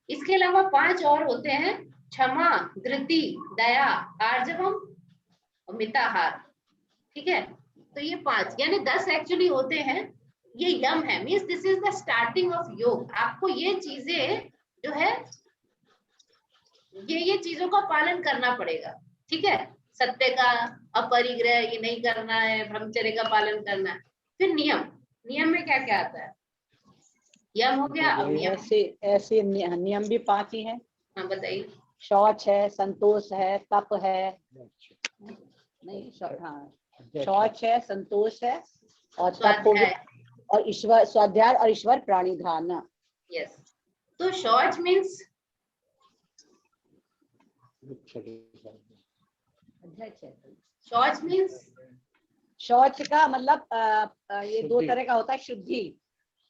इसके अलावा 5 और होते हैं, क्षमा, धृति, दया, आर्जवम, मिताहार। ठीक है, तो ये 5 यानी 10 एक्चुअली होते हैं। ये यम है, means this is the starting of योग। आपको ये चीजें जो है ये चीजों का पालन करना पड़ेगा। ठीक है, सत्य का, अपरिग्रह ये नहीं करना है, ब्रह्मचर्य का पालन करना है। फिर नियम, नियम में क्या क्या आता है? यम हो गया, अब नियम। ऐसे नियम भी 5 ही हैं। हाँ बताइए। शौच है, संतोष है, तप है, नहीं हाँ, शौच है, संतोष है और तप हो गया, और ईश्वर स्वाध्याय और ईश्वर प्राणिधान। यस, तो शौच मीन्स शौच मीन्स शौच का मतलब ये 2 तरह का होता है शुद्धि।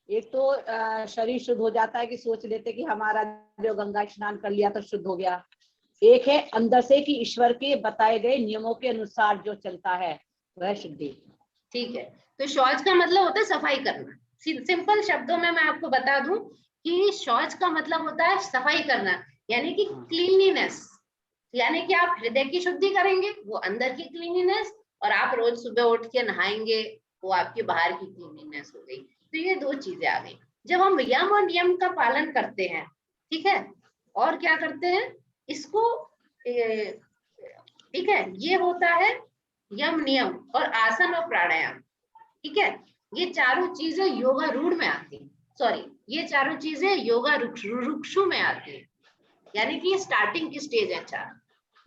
एक तो शरीर शुद्ध हो जाता है कि सोच लेते कि हमारा जो गंगा स्नान कर लिया तो शुद्ध हो गया। एक है अंदर से कि ईश्वर के बताए गए नियमों के अनुसार जो चलता है वह शुद्धि। ठीक है, तो शौच का मतलब होता है सफाई करना। सिंपल शब्दों में मैं आपको बता दूं कि शौच का मतलब होता है सफाई करना, यानी कि क्लीनलीनेस। यानी कि आप हृदय की शुद्धि करेंगे, वो अंदर की क्लीनलीनेस, और आप रोज सुबह उठ के नहाएंगे, वो आपकी बाहर की क्लीनलीनेस हो गई। तो ये 2 चीजें आ गई। जब हम यम और नियम का पालन करते हैं, ठीक है, और क्या करते हैं इसको, ठीक है, ये होता है यम, नियम और आसन और प्राणायाम। ठीक है, ये चारों चीजें योगा रूढ़ में आती है, सॉरी ये चारों चीजें योगा रुक्षु में आती है, यानी कि स्टार्टिंग की स्टेज है 4।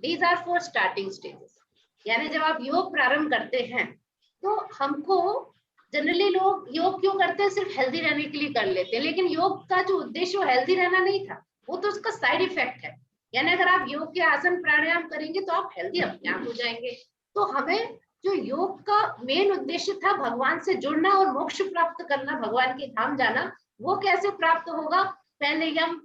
These are 4 starting stages. यानी जब आप योग प्रारंभ करते हैं तो हमको जनरली लोग योग क्यों करते हैं, सिर्फ हेल्दी रहने के लिए कर लेते हैं, लेकिन योग का जो उद्देश्य वो हेल्दी रहना नहीं था, वो तो उसका साइड इफेक्ट है। यानी अगर आप योग के आसन प्राणायाम करेंगे तो आप हेल्दी अपने आप हो जाएंगे। तो हमें जो योग का मेन उद्देश्य था भगवान से जुड़ना और मोक्ष प्राप्त करना, भगवान के धाम जाना, वो कैसे प्राप्त होगा? पहले यम,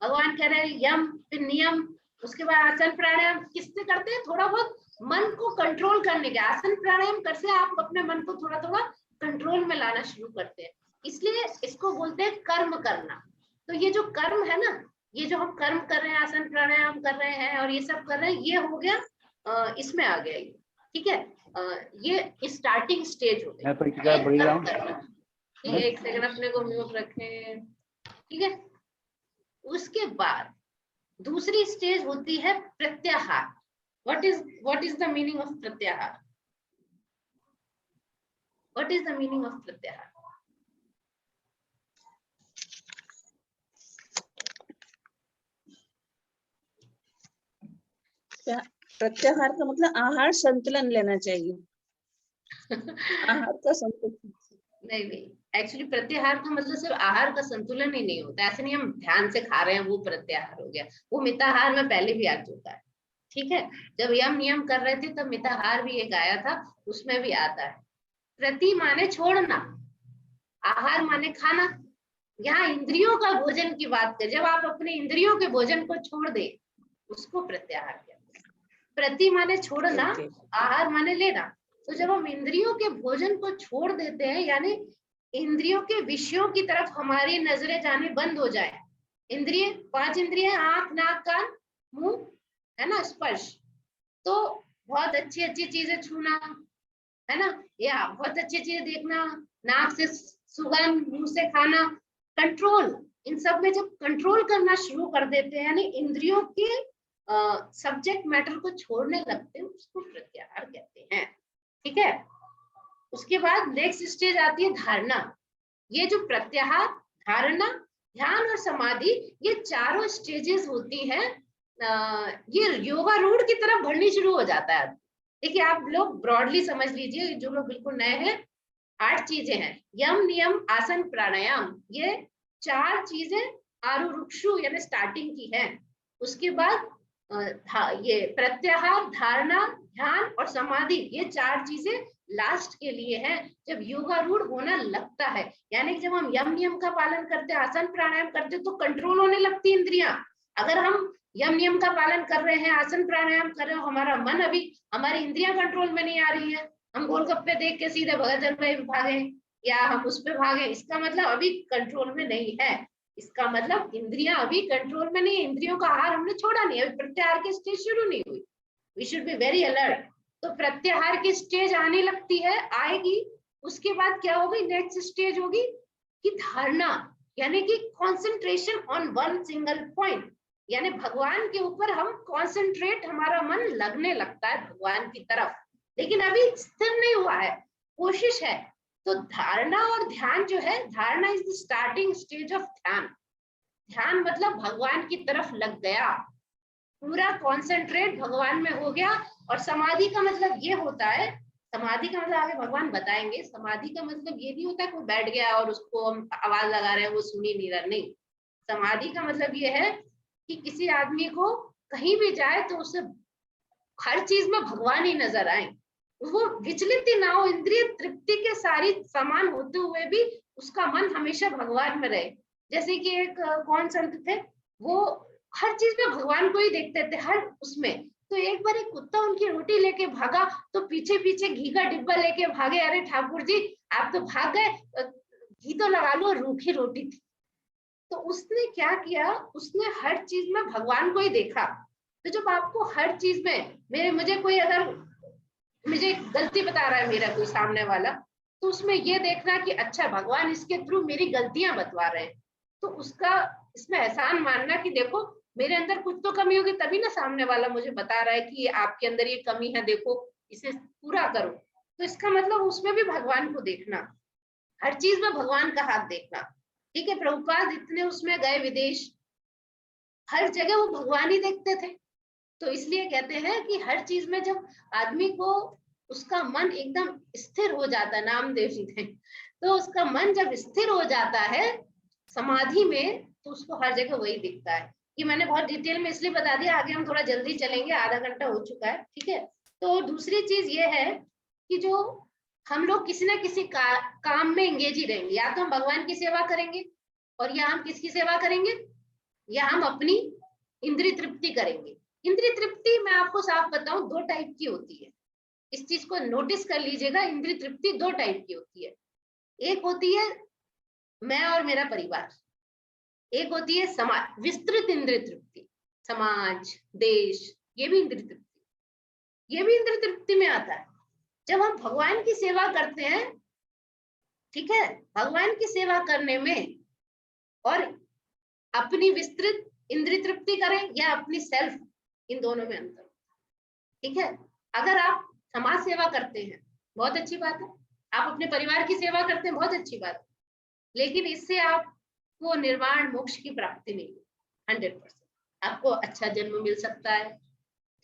भगवान कह रहे हैं यम, फिर नियम, उसके बाद आसन प्राणायाम। किससे करते हैं? थोड़ा बहुत मन को कंट्रोल करने के। आसन प्राणायाम करके आप अपने मन को थोड़ा थोड़ा कंट्रोल में लाना शुरू करते हैं, इसलिए इसको बोलते हैं कर्म करना। तो ये जो कर्म है ना, ये जो हम कर्म कर रहे हैं, आसन प्राणायाम कर रहे हैं और ये सब कर रहे हैं, ये हो गया इसमें आ गया ये। ठीक है, ये स्टार्टिंग स्टेज हो गई। एक सेकंड अपने को म्यूट रखें। ठीक है, उसके बाद दूसरी स्टेज होती है प्रत्याहार। what is the meaning of pratyahar? What is the meaning of pratyahar? प्रत्याहार का मतलब आहार संतुलन लेना चाहिए। आहार का संतुलन नहीं, एक्चुअली प्रत्याहार का मतलब सिर्फ आहार का संतुलन ही नहीं होता। ऐसे नहीं हम ध्यान से खा रहे हैं वो प्रत्याहार हो गया, वो मिताहार में पहले भी आ चुका है। ठीक है, जब यम नियम कर रहे थे तब मिताहार भी एक आया था, उसमें भी आता है। प्रति माने छोड़ना, आहार माने खाना। यहाँ इंद्रियों का भोजन की बात करें, जब आप अपने इंद्रियों के भोजन को छोड़ दे उसको प्रत्याहार कहते हैं। प्रति माने छोड़ना, आहार माने लेना। तो जब हम इंद्रियों के भोजन को छोड़ देते हैं, यानी इंद्रियों के विषयों की तरफ हमारी नजरें जाने बंद हो जाए। इंद्रिय 5 इंद्रिय, आंख, नाक, कान, मुंह, है ना, स्पर्श। तो बहुत अच्छी अच्छी चीजें छूना, है ना, या बहुत अच्छी चीजें देखना, नाक से सुगंध, मुंह से खाना, कंट्रोल। इन सब में जब कंट्रोल करना शुरू कर देते हैं, यानी इंद्रियों के सब्जेक्ट मैटर को छोड़ने लगते हैं, उसको प्रत्याहार कहते हैं। ठीक है, उसके बाद नेक्स्ट स्टेज आती है धारणा। ये जो प्रत्याहार, धारणा, ध्यान और समाधि, ये चारों स्टेजेस होती हैं। ये योगा रूढ़ की तरफ बढ़नी शुरू हो जाता है। देखिए आप लोग ब्रॉडली समझ लीजिए, जो लोग बिल्कुल नए हैं, 8 चीजें हैं। यम, नियम, आसन, प्राणायाम, ये 4 चीजें आरुरुक्षु यानी स्टार्टिंग की हैं। उसके बाद ये प्रत्याहार, धारणा, ध्यान और समाधि, ये 4 चीजें लास्ट के लिए है, जब योगा रूढ़ होना लगता है। यानी कि जब हम यम नियम का पालन करते हैं, आसन प्राणायाम करते हैं, तो कंट्रोल होने लगती है इंद्रियां। अगर हम यम नियम का पालन कर रहे हैं, आसन प्राणायाम कर रहे हैं, हमारा मन अभी, हमारी इंद्रियां कंट्रोल में नहीं आ रही है, हम गोलगप्पे देख के सीधे भगत जन में भागे, या हम उस पे भागे, इसका मतलब अभी कंट्रोल में नहीं है। इसका मतलब इंद्रियां अभी कंट्रोल में नहीं है, इंद्रियों का आहार हमने छोड़ा नहीं, अभी प्रत्याहार की स्टेज शुरू नहीं हुई। We should be very alert. तो प्रत्याहार की स्टेज आने लगती है, आएगी, उसके बाद क्या होगी, नेक्स्ट स्टेज होगी कि धारणा, यानी कि concentration on one single point, यानी भगवान के ऊपर हम कॉन्सेंट्रेट, हमारा मन लगने लगता है भगवान की तरफ, लेकिन अभी स्थिर नहीं हुआ है, कोशिश है। तो धारणा और ध्यान जो है, धारणा is the starting stage of ध्यान। ध्यान मतलब भगवान की तरफ लग गया, पूरा कॉन्सेंट्रेट भगवान में हो गया। और समाधि का मतलब ये होता है, समाधि का मतलब आगे भगवान बताएंगे, समाधि का मतलब ये नहीं होता कि वो बैठ गया और उसको हम आवाज लगा रहे हैं वो सुन ही नहीं रहा, नहीं। समाधि का मतलब ये है कि किसी आदमी को कहीं भी जाए तो उसे हर चीज में भगवान ही नजर आए, वो विचलित ही ना हो, इंद्रिय तृप्ति के सारी समान होते हुए भी उसका मन हमेशा भगवान में रहे। जैसे कि एक कौन संत थे, वो हर चीज में भगवान को ही देखते थे, हर उसमें। तो एक बार एक कुत्ता उनकी रोटी लेके भागा, तो पीछे पीछे घी का डिब्बा लेके भागे, अरे ठाकुर जी आप तो भाग गए, घी तो लगा लो, रूखी रोटी थी। तो उसने क्या किया, उसने हर चीज में भगवान को ही देखा। तो जब आपको हर चीज में मुझे कोई अगर मुझे गलती बता रहा है मेरा कोई सामने वाला, तो उसमें ये देखना कि अच्छा भगवान इसके थ्रू मेरी गलतियां बतवा रहे हैं, तो उसका इसमें एहसान मानना कि देखो मेरे अंदर कुछ तो कमी होगी, तभी ना सामने वाला मुझे बता रहा है कि आपके अंदर ये कमी है, देखो इसे पूरा करो। तो इसका मतलब उसमें भी भगवान को देखना, हर चीज में भगवान का हाथ देखना। ठीक है, प्रभुपाद इतने उसमें गए विदेश, हर जगह वो भगवान ही देखते थे। तो इसलिए कहते हैं कि हर चीज में जब आदमी को उसका मन एकदम स्थिर हो जाता है, नामदेव जी थे, तो उसका मन जब स्थिर हो जाता है समाधि में, तो उसको हर जगह वही दिखता है। ये मैंने बहुत डिटेल में इसलिए बता दिया, आगे हम थोड़ा जल्दी चलेंगे, आधा घंटा हो चुका है। ठीक है, तो दूसरी चीज ये है कि जो हम लोग किसी ना किसी काम में एंगेज ही रहेंगे, या तो हम भगवान की सेवा करेंगे, और या हम किसकी सेवा करेंगे, या हम अपनी इंद्रिय तृप्ति करेंगे। इंद्रिय तृप्ति मैं आपको साफ बताऊं दो टाइप की होती है, इस चीज को नोटिस कर लीजिएगा। इंद्रिय तृप्ति दो टाइप की होती है, एक होती है मैं और मेरा परिवार, एक होती है समाज, विस्तृत इंद्रिय तृप्ति, समाज, देश, ये भी इंद्रिय तृप्ति, ये भी इंद्रिय तृप्ति में आता है। जब हम भगवान की सेवा करते हैं, ठीक है, भगवान की सेवा करने में और अपनी विस्तृत इंद्रिय तृप्ति करें या अपनी सेल्फ, इन दोनों में अंतर। ठीक है, अगर आप समाज सेवा करते हैं बहुत अच्छी बात है, आप अपने परिवार की सेवा करते हैं बहुत अच्छी बात है, लेकिन इससे आपको निर्वाण मोक्ष की प्राप्ति नहीं है 100%। आपको अच्छा जन्म मिल सकता है,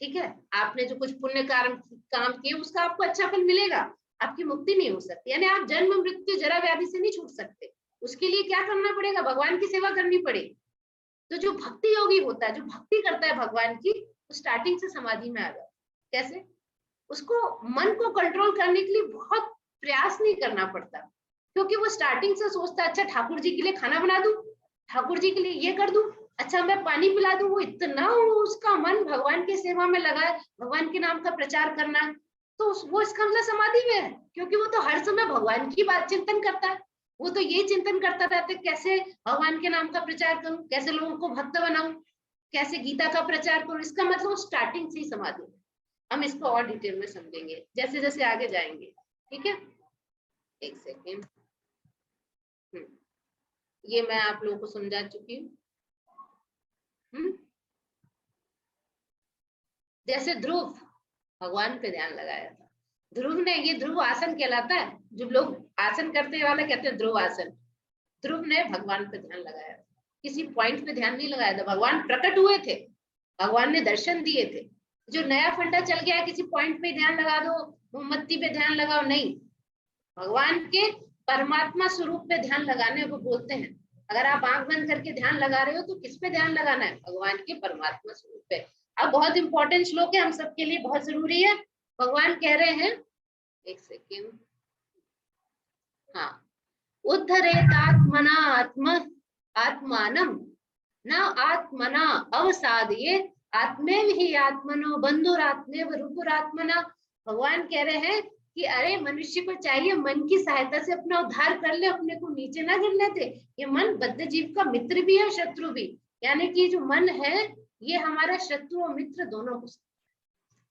ठीक है, आपने जो कुछ पुण्य काम किए उसका आपको अच्छा फल मिलेगा, आपकी मुक्ति नहीं हो सकती, यानी आप जन्म मृत्यु जरा व्याधि से नहीं छूट सकते। उसके लिए क्या करना पड़ेगा, भगवान की सेवा करनी पड़ेगी। तो जो भक्ति योगी होता है, जो भक्ति करता है भगवान की, तो स्टार्टिंग से समाधि में आ जाता है। कैसे, उसको मन को कंट्रोल करने के लिए बहुत प्रयास नहीं करना पड़ता, क्योंकि वो स्टार्टिंग से सोचता है अच्छा ठाकुर जी के लिए खाना बना दूं, ठाकुर जी के लिए ये कर दूं, अच्छा मैं पानी पिला दूं। वो इतना उसका मन भगवान की सेवा में लगा है, भगवान के नाम का प्रचार करना है, तो वो इसका मतलब समाधि में है, क्योंकि वो तो हर समय भगवान की बात चिंतन करता है। वो तो ये चिंतन करता रहता है कैसे भगवान के नाम का प्रचार करूं, कैसे लोगों को भक्त बनाऊं, कैसे गीता का प्रचार करूं। इसका मतलब स्टार्टिंग से ही समाधि में। हम इसको और डिटेल में समझेंगे जैसे जैसे आगे जाएंगे। ठीक है, एक सेकेंड, ये मैं आप लोगों को समझा चुकी हूँ। जैसे ध्रुव भगवान पे ध्यान लगाया था, ध्रुव ने, ये ध्रुव आसन कहलाता है, जो लोग आसन करते वाले कहते हैं ध्रुव आसन। ध्रुव ने भगवान पे ध्यान लगाया, किसी पॉइंट पे ध्यान नहीं लगाया था। भगवान प्रकट हुए थे, भगवान ने दर्शन दिए थे। जो नया फंडा चल गया है किसी पॉइंट पे ध्यान लगा दो, मोमबत्ती पे ध्यान लगाओ, नहीं, भगवान के परमात्मा स्वरूप पे ध्यान लगाने को बोलते हैं। अगर आप आंख बंद करके ध्यान लगा रहे हो तो किस पे ध्यान लगाना है, भगवान के परमात्मा स्वरूप पे। अब बहुत इंपॉर्टेंट श्लोक है, हम सबके लिए बहुत जरूरी है। भगवान कह रहे हैं, एक सेकेंड, हाँ, उद्धरेतात्मना आत्मानम न आत्मना अवसादये आत्मेव ही आत्मनो बंधुरात्मेव रूपुरात्मना। भगवान कह रहे हैं कि अरे मनुष्य को चाहिए मन की सहायता से अपना उद्धार कर ले, अपने को नीचे ना गिरने दे। ये मन बद्ध जीव का मित्र भी है, शत्रु भी। यानी कि जो मन है ये हमारा शत्रु और मित्र दोनों हो सकता है।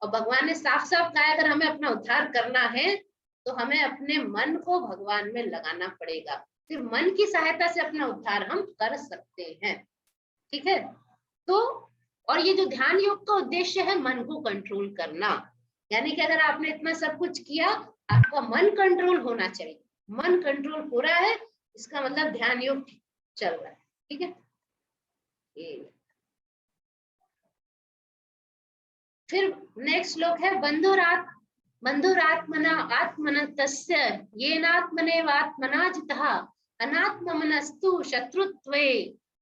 और भगवान ने साफ साफ कहा अगर हमें अपना उद्धार करना है तो हमें अपने मन को भगवान में लगाना पड़ेगा, फिर मन की सहायता से अपना उद्धार हम कर सकते हैं। ठीक है। तो और ये जो ध्यान योग का उद्देश्य है मन को कंट्रोल करना, यानी कि अगर आपने इतना सब कुछ किया, आपका मन कंट्रोल होना चाहिए। मन कंट्रोल हो रहा है इसका मतलब ध्यान योग चल रहा है। ठीक है। फिर नेक्स्ट श्लोक है बंधुरात्मना आत्मन तस्य येनात्मनेवात्मना जितः अनात्मनस्तु शत्रुत्वे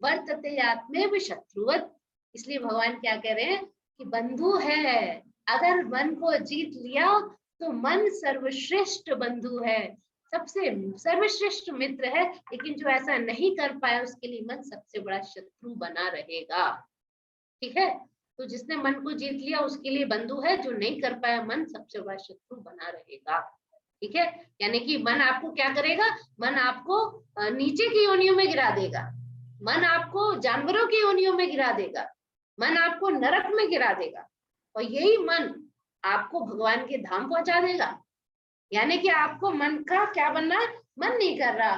वर्तते आत्मेव शत्रुवत्। इसलिए भगवान क्या कह रहे हैं कि बंधु है, अगर मन को जीत लिया तो मन सर्वश्रेष्ठ बंधु है, सबसे सर्वश्रेष्ठ मित्र है। लेकिन जो ऐसा नहीं कर पाया उसके लिए मन सबसे बड़ा शत्रु बना रहेगा। ठीक है। तो जिसने मन को जीत लिया उसके लिए बंधु है, जो नहीं कर पाया मन सबसे बड़ा शत्रु बना रहेगा। ठीक है। यानी कि मन आपको क्या करेगा, मन आपको नीचे की योनियों में गिरा देगा, मन आपको जानवरों की योनियों में गिरा देगा, मन आपको नरक में गिरा देगा, और यही मन आपको भगवान के धाम पहुंचा देगा। यानी कि आपको मन का क्या बनना है, मन नहीं कर रहा,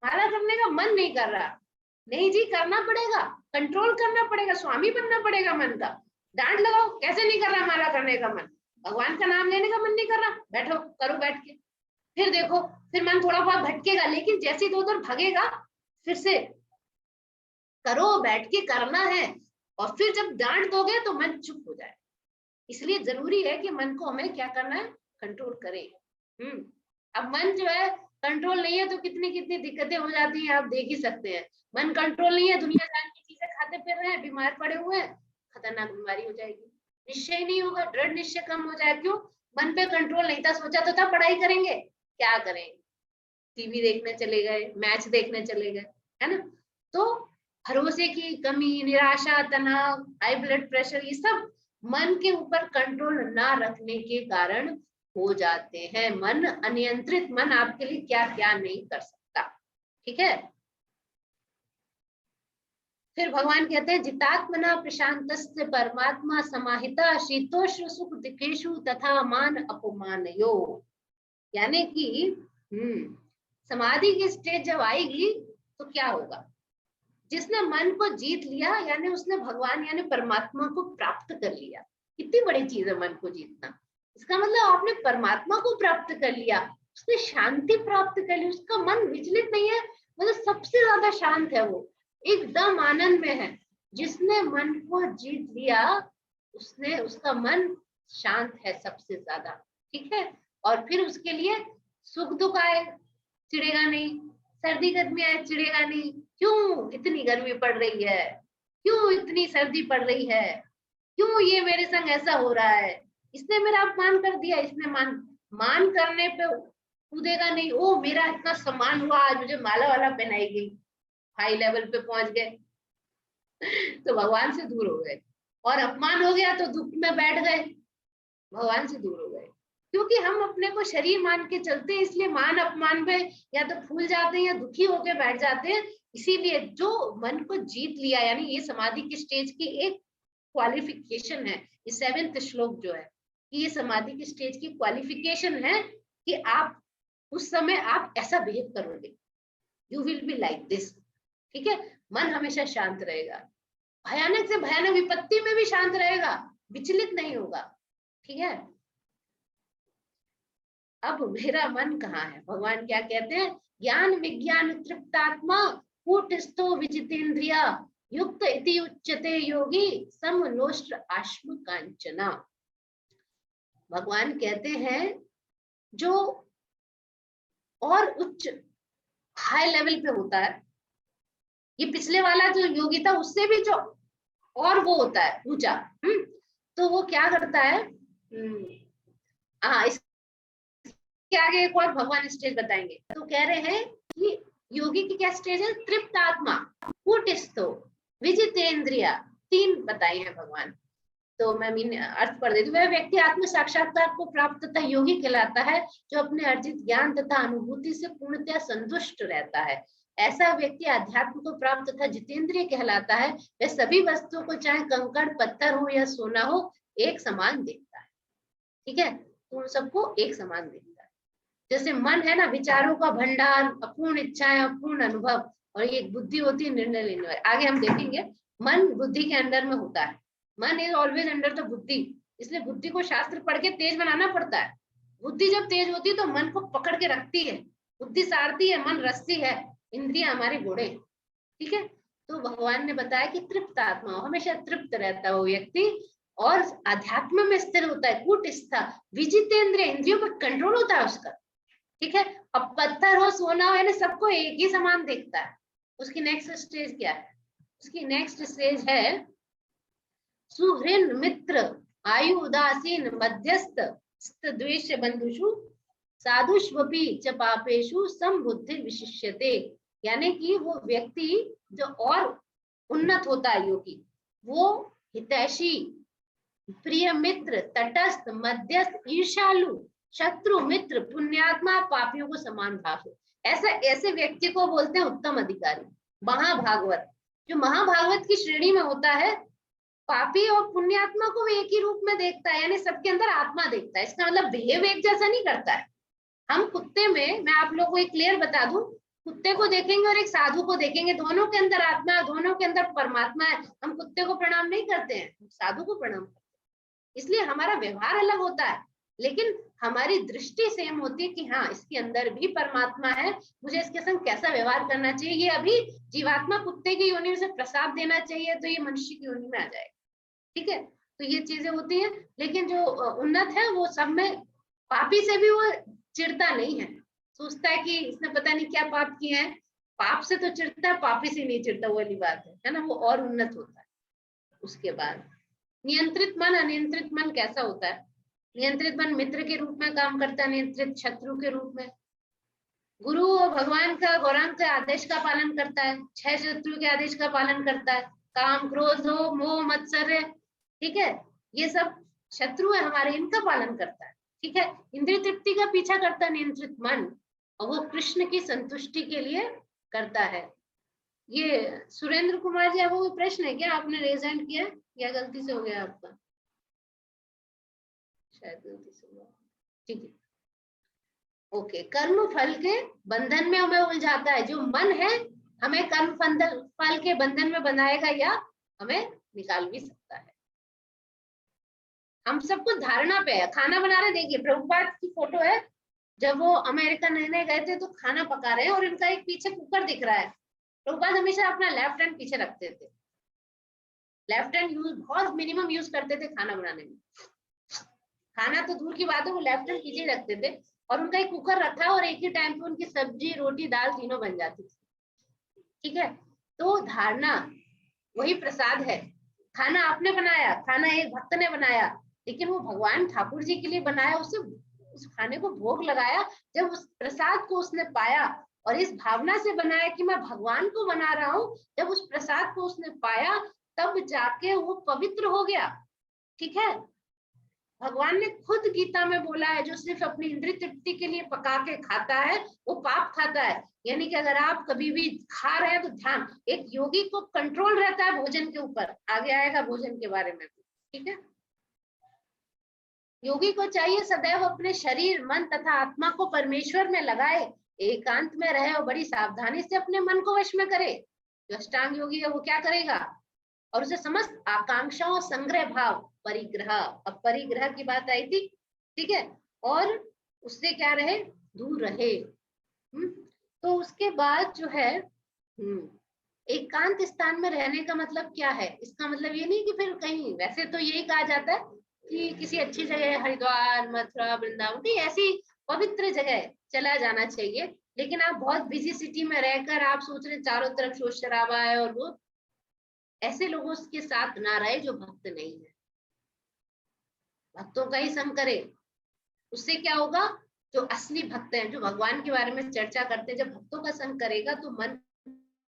माला करने का मन नहीं कर रहा, नहीं जी करना पड़ेगा, कंट्रोल करना पड़ेगा, स्वामी बनना पड़ेगा मन का। डांट लगाओ, कैसे नहीं कर रहा माला करने का मन, भगवान का नाम लेने का मन नहीं कर रहा, बैठो करो बैठ के। फिर देखो, फिर मन थोड़ा बहुत भटकेगा, लेकिन जैसे ही उधर भगेगा फिर से करो, बैठ के करना है। और फिर जब डांट दोगे तो मन चुप हो जाए। इसलिए जरूरी है कि मन को हमें क्या करना है, कंट्रोल करें। अब मन जो है कंट्रोल नहीं है तो कितनी कितनी दिक्कतें हो जाती हैं, आप देख ही सकते हैं। मन कंट्रोल नहीं है, दुनिया जान की चीजें खाते फिर रहे हैं, बीमार पड़े हुए हैं, खतरनाक बीमारी हो जाएगी। निश्चय नहीं होगा, दृढ़ निश्चय कम हो जाए। क्यों? मन पे कंट्रोल नहीं था, सोचा तो था पढ़ाई करेंगे, क्या करेंगे, टीवी देखने चले गए, मैच देखने चले गए, है ना। तो भरोसे की कमी, निराशा, तनाव, हाई ब्लड प्रेशर, ये सब मन के ऊपर कंट्रोल ना रखने के कारण हो जाते हैं। मन अनियंत्रित मन आपके लिए क्या क्या नहीं कर सकता। ठीक है। फिर भगवान कहते हैं जितात्मना प्रशांतस्य परमात्मा समाहिता शीतोष्ण सुख दुखेषु तथा मान अपमानयो। यानी कि समाधि की स्टेज जब आएगी तो क्या होगा, जिसने मन को जीत लिया यानी उसने भगवान यानी परमात्मा को प्राप्त कर लिया। कितनी बड़ी चीज है मन को जीतना। इसका मतलब आपने परमात्मा को प्राप्त कर लिया, उसने शांति प्राप्त कर ली, उसका मन विचलित नहीं है, मतलब सबसे ज्यादा शांत है, वो एकदम आनंद में है। जिसने मन को जीत लिया उसका मन शांत है सबसे ज्यादा। ठीक है। और फिर उसके लिए सुख दुख आए चिड़ेगा नहीं, सर्दी गर्मी आए चिड़ेगा नहीं, क्यों इतनी गर्मी पड़ रही है, क्यों इतनी सर्दी पड़ रही है, क्यों ये मेरे संग ऐसा हो रहा है, इसने मेरा अपमान कर दिया, इसने मान करने पे कूदेगा नहीं, ओ मेरा इतना सम्मान हुआ, आज मुझे माला वाला पहनाई गई, हाई लेवल पे पहुंच गए तो भगवान से दूर हो गए। और अपमान हो गया तो दुख में बैठ गए, भगवान से दूर हो गए। क्योंकि हम अपने को शरीर मान के चलते हैं, इसलिए मान अपमान पे या तो फूल जाते हैं या दुखी होकर बैठ जाते हैं। इसीलिए जो मन को जीत लिया यानी ये समाधि की स्टेज की एक क्वालिफिकेशन है। ये 7वां श्लोक जो है कि ये समाधि की स्टेज की क्वालिफिकेशन है कि आप उस समय आप ऐसा बिहेव करोगे, you will be like this. ठीक है। मन हमेशा शांत रहेगा, भयानक से भयानक विपत्ति में भी शांत रहेगा, विचलित नहीं होगा। ठीक है। अब मेरा मन कहाँ है, भगवान क्या कहते हैं, ज्ञान विज्ञान तृप्तात्मा कूटस्थो विजितेन्द्रिया युक्त इति उच्यते योगी समलोष्ट आश्म कांचना। भगवान कहते हैं जो और उच्च हाई लेवल पे होता है, ये पिछले वाला जो योगी था उससे भी जो और वो होता है ऊंचा, तो वो क्या करता है, इसके आगे एक और भगवान स्टेज बताएंगे। तो कह रहे हैं कि योगी की क्या स्टेज है, तृप्त आत्मा, कूटस्थो, विजितेंद्रिया, 3 बताए हैं भगवान। तो मैं अर्थ पढ़ देती हूँ। वह व्यक्ति आत्म साक्षात्कार को प्राप्त तथा योगी कहलाता है जो अपने अर्जित ज्ञान तथा अनुभूति से पूर्णतः संतुष्ट रहता है। ऐसा व्यक्ति अध्यात्म को प्राप्त तथा जितेंद्रिय कहलाता है। वह सभी वस्तुओं को, चाहे कंकड़ पत्थर हो या सोना हो, एक समान देखता है। ठीक है, तो उन सबको एक समान देखता है। जैसे मन है ना, विचारों का भंडार, अपूर्ण इच्छाएं, अपूर्ण अनुभव, और ये बुद्धि होती है निर्णय लेने वाली। आगे हम देखेंगे मन बुद्धि के अंडर में होता है। मन इज ऑलवेज अंडर द बुद्धि, इसलिए बुद्धि को शास्त्र पढ़ के तेज बनाना पड़ता है। बुद्धि जब तेज होती है तो मन को पकड़ के रखती है। बुद्धि सारथी है, मन रस्सी है, इंद्रियां हमारे घोड़े। ठीक है, तो भगवान ने बताया कि तृप्त आत्मा हो, हमेशा तृप्त रहता है वो व्यक्ति, और अध्यात्म में स्थिर होता है, कूटस्थ विजितेंद्रिय, इंद्रियों पर कंट्रोल होता है उसका। ठीक है, अब पत्थर हो सोना हो, यानी सबको एक ही समान देखता है। उसकी नेक्स्ट स्टेज क्या है? उसकी नेक्स्ट स्टेज है सुहृद मित्र आयु उदासीन मध्यस्थ द्वेष बंधुषु साधुष्वपि च पापेषु समबुद्धि विशिष्यते। यानी कि वो व्यक्ति जो और उन्नत होता है योगी, वो हितैषी, प्रिय मित्र, तटस्थ, मध्यस्थ, ईर्ष्यालु, शत्रु, मित्र, पुण्यात्मा, पापियों को समान भाव हो। ऐसे व्यक्ति को बोलते हैं उत्तम अधिकारी, महाभागवत। जो महाभागवत की श्रेणी में होता है, पापी और पुण्यात्मा को एक ही रूप में देखता है, यानी सबके अंदर आत्मा देखता है। इसका मतलब बिहेव एक जैसा नहीं करता है। हम कुत्ते में, मैं आप लोगों को एक क्लियर बता दूं, कुत्ते को देखेंगे और एक साधु को देखेंगे, दोनों के अंदर आत्मा है, दोनों के अंदर परमात्मा है। हम कुत्ते को प्रणाम नहीं करते हैं, साधु को प्रणाम करते हैं। इसलिए हमारा व्यवहार अलग होता है, लेकिन हमारी दृष्टि सेम होती है कि हाँ, इसके अंदर भी परमात्मा है, मुझे इसके संग कैसा व्यवहार करना चाहिए। ये अभी जीवात्मा कुत्ते की योनि से प्रसाद देना चाहिए, तो ये मनुष्य की योनि में आ जाएगा। ठीक है, तो ये चीजें होती हैं। लेकिन जो उन्नत है वो सब में, पापी से भी वो चिढ़ता नहीं है, सोचता है कि इसने पता नहीं क्या पाप किए हैं। पाप से तो चिढ़ता है, पापी से नहीं चिढ़ता, वो वाली बात है ना, वो और उन्नत होता है। उसके बाद नियंत्रित मन, अनियंत्रित मन कैसा होता है? नियंत्रित मन मित्र के रूप में काम करता है, नियंत्रित शत्रु के रूप में। गुरु और भगवान का, गौरांग के आदेश का पालन करता है, 6 शत्रु के आदेश का पालन करता है, काम, क्रोध, मोह, मत्सर्य, ठीक है, ये सब शत्रु है हमारे, इनका पालन करता है। ठीक है, इंद्रिय तृप्ति का पीछा करता है नियंत्रित मन, और वो कृष्ण की संतुष्टि के लिए करता है। ये सुरेंद्र कुमार जी, वो प्रश्न है क्या आपने रेज हैंड किया या गलती से हो गया आपका? शायद गलती से हुआ। ठीक है, ओके। कर्म फल के बंधन में हमें उलझाता है। जो मन है हमें कर्म फल के बंधन में बनाएगा या हमें निकाल भी सकता है। हम सब कुछ धारणा पे है। खाना बना रहे, देखिए प्रभुपाद की फोटो है, जब वो अमेरिका नए गए थे तो खाना पका रहे हैं और इनका एक पीछे कुकर दिख रहा है। प्रभुपाद हमेशा अपना लेफ्ट हैंड पीछे रखते थे, लेफ्ट हैंड यूज बहुत मिनिमम यूज करते थे खाना बनाने में। खाना तो दूर की बात है, वो लेफ्ट हैंड पीछे रखते थे, और उनका एक कुकर रखा और एक ही टाइम पे उनकी सब्जी, रोटी, दाल तीनों बन जाती थी। ठीक है, तो धारणा वही प्रसाद है। खाना आपने बनाया, खाना एक भक्त ने बनाया, लेकिन वो भगवान ठाकुर जी के लिए बनाया, उसे उस खाने को भोग लगाया। जब उस प्रसाद को उसने पाया और इस भावना से बनाया कि मैं भगवान को बना रहा हूं, जब उस प्रसाद को उसने पाया तब जाके वो पवित्र हो गया। ठीक है, भगवान ने खुद गीता में बोला है, जो सिर्फ अपनी इंद्रिय तृप्ति के लिए पका के खाता है वो पाप खाता है। यानी कि अगर आप कभी भी खा रहे हैं तो ध्यान, एक योगी को कंट्रोल रहता है भोजन के ऊपर, आगे आएगा भोजन के बारे में। ठीक है, योगी को चाहिए सदैव अपने शरीर, मन तथा आत्मा को परमेश्वर में लगाए, एकांत में रहे और बड़ी सावधानी से अपने मन को वश में करे। जो अष्टांग योगी है वो क्या करेगा? और उसे समस्त आकांक्षाओं, संग्रह भाव, परिग्रह, अब परिग्रह की बात आई थी। ठीक है, और उससे क्या रहे? दूर रहे। तो उसके बाद जो है एकांत स्थान में रहने का मतलब क्या है? इसका मतलब ये नहीं कि फिर कहीं, वैसे तो यही कहा जाता है कि किसी अच्छी जगह, हरिद्वार, मथुरा, वृंदावन, कहीं ऐसी पवित्र जगह चला जाना चाहिए। लेकिन आप बहुत बिजी सिटी में रहकर आप सोच रहे चारों तरफ शोर शराबा है, और वो ऐसे लोगों के साथ ना रहे जो भक्त नहीं है। भक्तों का ही संग करे, उससे क्या होगा? जो असली भक्त हैं, जो भगवान के बारे में चर्चा करते हैं, जब भक्तों का संग करेगा तो मन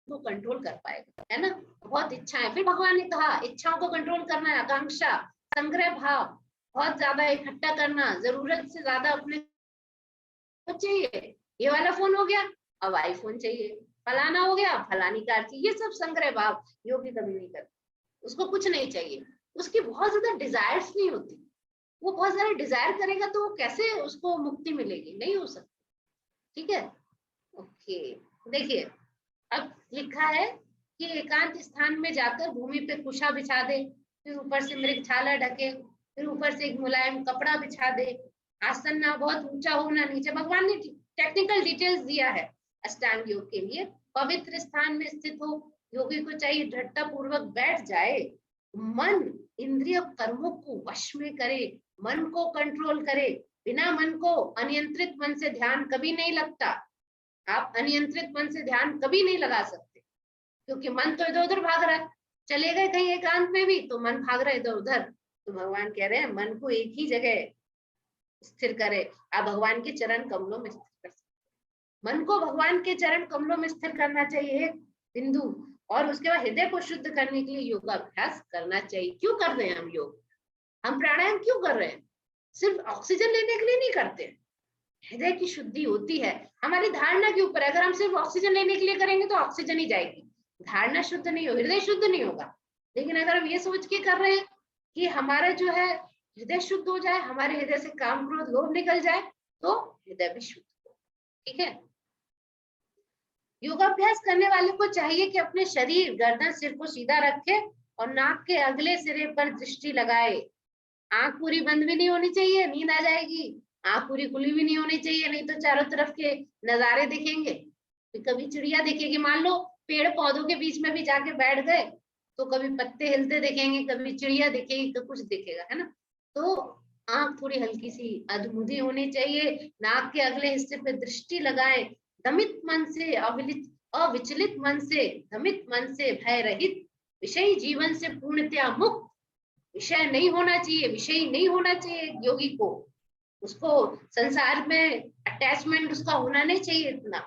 को कंट्रोल कर पाएगा, है ना। बहुत इच्छा है, फिर भगवान ने कहा इच्छाओं को कंट्रोल करना है, आकांक्षा, संग्रह भाव, बहुत ज्यादा इकट्ठा करना, जरूरत से ज्यादा अपने को चाहिए, ये वाला फोन हो गया अब आईफोन चाहिए, फलाना हो गया फलानी कार चाहिए, ये सब संग्रह भाव योगी कभी नहीं करते। उसको कुछ नहीं चाहिए, उसकी बहुत ज्यादा डिजायर्स नहीं होती। वो बहुत ज्यादा डिजायर करेगा तो वो कैसे उसको मुक्ति मिलेगी, नहीं हो सकती। ठीक है, ओके। देखिए अब लिखा है कि एकांत स्थान में जाकर भूमि पे कुशा बिछा दे, फिर ऊपर से मृगछाला ढके, फिर ऊपर से एक मुलायम कपड़ा बिछा दे, आसन ना बहुत ऊंचा हो ना नीचे। भगवान ने टेक्निकल डिटेल्स दिया है अष्टांग योग के लिए। पवित्र स्थान में स्थित हो, योगी को चाहिए दृढ़ता पूर्वक बैठ जाए, मन इंद्रिय कर्मों को वश में करे, मन को कंट्रोल करे। बिना मन को अनियंत्रित मन से ध्यान कभी नहीं लगता। आप अनियंत्रित मन से ध्यान कभी नहीं लगा सकते, क्योंकि मन तो इधर उधर भाग रहा है। चले गए कहीं एकांत में भी तो मन भाग रहा है इधर उधर। तो भगवान कह रहे हैं मन को एक ही जगह स्थिर करे। आप भगवान के चरण कमलों में स्थिर कर सकते। मन को भगवान के चरण कमलों में स्थिर करना चाहिए बिंदु, और उसके बाद हृदय को शुद्ध करने के लिए योगाभ्यास करना चाहिए। क्यों कर रहे हैं हम योग? हम प्राणायाम क्यों कर रहे हैं? सिर्फ ऑक्सीजन लेने के लिए नहीं करते। हृदय की शुद्धि होती है हमारी धारणा के ऊपर। अगर हम सिर्फ ऑक्सीजन लेने के लिए करेंगे तो ऑक्सीजन ही जाएगी, धारणा शुद्ध नहीं होगी, हृदय शुद्ध नहीं होगा। लेकिन अगर हम ये सोच के कर रहे हैं कि हमारा जो है हृदय शुद्ध हो जाए, हमारे हृदय से काम क्रोध लोभ निकल जाए, तो हृदय भी शुद्ध हो। ठीक है, योगाभ्यास करने वाले को चाहिए कि अपने शरीर गर्दन सिर को सीधा रखे और नाक के अगले सिरे पर दृष्टि लगाए। आंख पूरी बंद भी नहीं होनी चाहिए, नींद आ जाएगी। आंख पूरी खुली भी नहीं होनी चाहिए, नहीं तो चारों तरफ के नजारे दिखेंगे। कभी चिड़िया दिखेगी, मान लो पेड़ पौधों के बीच में भी जाके बैठ गए तो कभी पत्ते हिलते दिखेंगे, कभी चिड़िया दिखेगी, तो कुछ दिखेगा, है ना। तो आंख थोड़ी हल्की सी अधमुधी होनी चाहिए। नाक के अगले हिस्से पे दृष्टि लगाएं। दमित मन से अविचलित मन से, दमित मन से, भय रहित, विषयी जीवन से पूर्णतया मुक्त। विषय नहीं होना चाहिए, विषयी नहीं होना चाहिए योगी को। उसको संसार में अटैचमेंट उसका होना नहीं चाहिए इतना।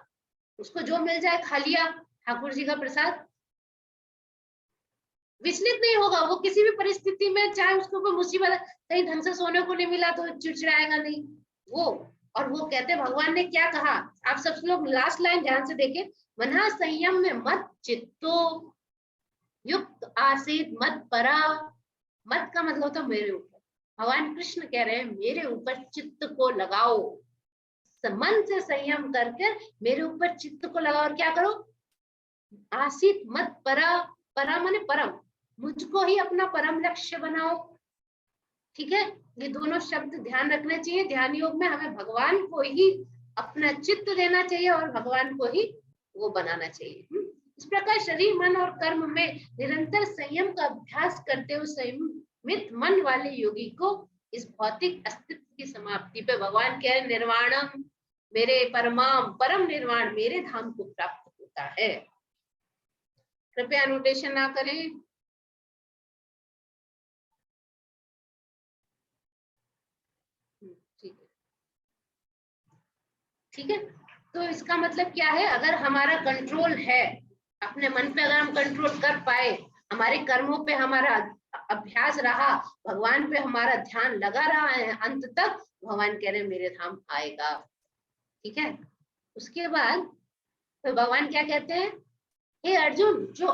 उसको जो मिल जाए खा लिया, ठाकुर जी का प्रसाद। विचलित नहीं होगा वो किसी भी परिस्थिति में, चाहे उसको कोई मुसीबत, कहीं ढंग से सोने को नहीं मिला तो चिड़चिड़ाएगा नहीं वो। और वो कहते भगवान ने क्या कहा, आप सब लोग लास्ट लाइन ध्यान से देखें, मना संयम में मत चित्तो युक्त आसीत मत परा। मत का मतलब होता मेरे ऊपर। भगवान कृष्ण कह रहे हैं मेरे ऊपर चित्त को लगाओ, मन से संयम करके मेरे ऊपर चित्त को लगाओ। और क्या करो, आसीत मत परा, परा माने परम, मुझको ही अपना परम लक्ष्य बनाओ। ठीक है, ये दोनों शब्द ध्यान रखना चाहिए। ध्यान योग में हमें भगवान को ही अपना चित्त देना चाहिए और भगवान को ही वो बनाना चाहिए। इस प्रकार शरीर मन और कर्म में निरंतर संयम का अभ्यास करते हुए संयमित मन वाले योगी को इस भौतिक अस्तित्व की समाप्ति पे भगवान कह रहे निर्वाणम, मेरे परमाम परम निर्वाण मेरे धाम को प्राप्त होता है। कृपया नोटेशन ना करें। ठीक है, तो इसका मतलब क्या है, अगर हमारा कंट्रोल है अपने मन पे, अगर हम कंट्रोल कर पाए, हमारे कर्मों पे हमारा अभ्यास रहा, भगवान पे हमारा ध्यान लगा रहा है, अंत तक भगवान कह रहे मेरे धाम आएगा। ठीक है, उसके बाद तो भगवान क्या कहते हैं, हे अर्जुन, जो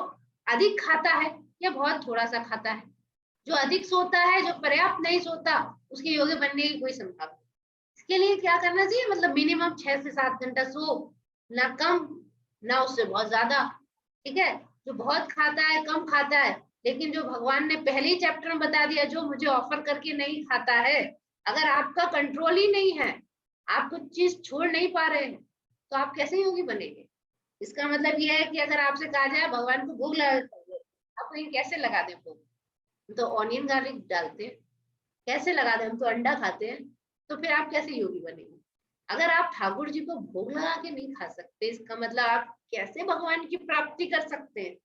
अधिक खाता है या बहुत थोड़ा सा खाता है, जो अधिक सोता है, जो पर्याप्त नहीं सोता, उसके योगी बनने की कोई संभावना। इसके लिए क्या करना चाहिए, मतलब मिनिमम 6 से 7 घंटा सो, ना कम ना उससे बहुत ज्यादा। ठीक है, जो बहुत खाता है कम खाता है, लेकिन जो भगवान ने पहले ही चैप्टर में बता दिया, जो मुझे ऑफर करके नहीं खाता है, अगर आपका कंट्रोल ही नहीं है, आप कुछ चीज छोड़ नहीं पा रहे हैं, तो आप कैसे योगी बनेंगे। इसका मतलब यह है कि अगर आपसे कहा जाए भगवान को भोग लगा, आप कहीं कैसे लगा दें भोग, तो ऑनियन गार्लिक डालते हैं, कैसे लगा दें, हम तो अंडा खाते हैं, तो फिर आप कैसे योगी बनेंगे। अगर आप ठाकुर जी को भोग लगा के नहीं खा सकते, इसका मतलब आप कैसे भगवान की प्राप्ति कर सकते हैं।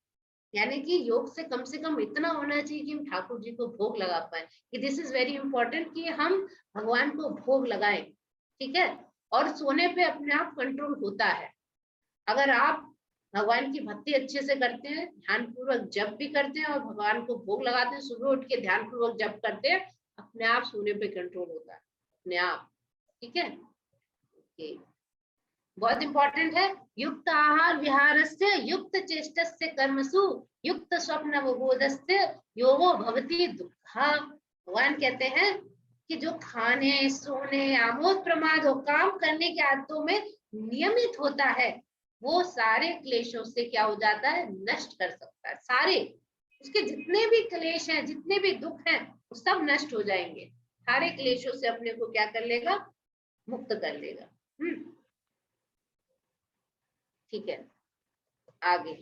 यानी कि योग से कम इतना होना चाहिए कि हम ठाकुर जी को भोग लगा पाए, कि दिस इज वेरी इंपॉर्टेंट कि हम भगवान को भोग लगाएं। ठीक है, और सोने पे अपने आप कंट्रोल होता है। अगर आप भगवान की भक्ति अच्छे से करते हैं, ध्यान पूर्वक जप भी करते हैं और भगवान को भोग लगाते हैं, सुबह उठ के ध्यान पूर्वक जप करते हैं, अपने आप सोने पे कंट्रोल होता है अपने आप। ठीक है, बहुत इंपॉर्टेंट है। युक्त आहार विहारस्य युक्त चेष्टस्य कर्मसु युक्त स्वप्न बोधस्य योगो भवति दुःखा। भगवान कहते हैं कि जो खाने सोने आमोद प्रमाद हो काम करने के आदतों में नियमित होता है, वो सारे क्लेशों से क्या हो जाता है, नष्ट कर सकता है। सारे उसके जितने भी क्लेश हैं, जितने भी दुख हैं, वो सब नष्ट हो जाएंगे। सारे क्लेशों से अपने को क्या कर लेगा, मुक्त कर लेगा। ठीक है, आगे।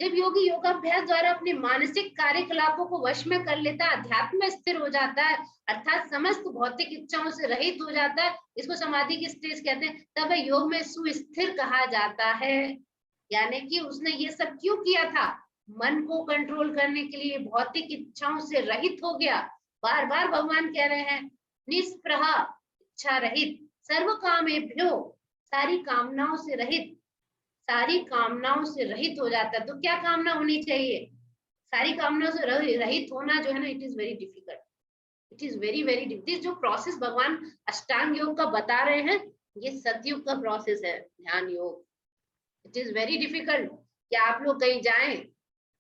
जब योगी योगाभ्यास द्वारा अपने मानसिक कार्यकलापों को वश में कर लेता है, अध्यात्म में स्थिर हो जाता है, अर्थात समस्त भौतिक इच्छाओं से रहित हो जाता है, इसको समाधि की स्टेज कहते हैं, तब वह योग में सुस्थिर कहा जाता है। यानी कि उसने ये सब क्यों किया था, मन को कंट्रोल करने के लिए, भौतिक इच्छाओं से रहित हो गया। बार बार भगवान कह रहे हैं निष्प्रह, इच्छा रहित, सर्व कामेभ्यो, सारी कामनाओं से रहित, सारी कामनाओं से रहित हो जाता है। तो क्या कामना होनी चाहिए, सारी कामनाओं से रहित होना जो है ना, it is very difficult, it is very very difficult. जो प्रोसेस भगवान अष्टांग योग का बता रहे हैं, ये सतयुग का प्रोसेस है, ध्यान योग। इट इज वेरी डिफिकल्ट कि आप लोग कहीं जाएं,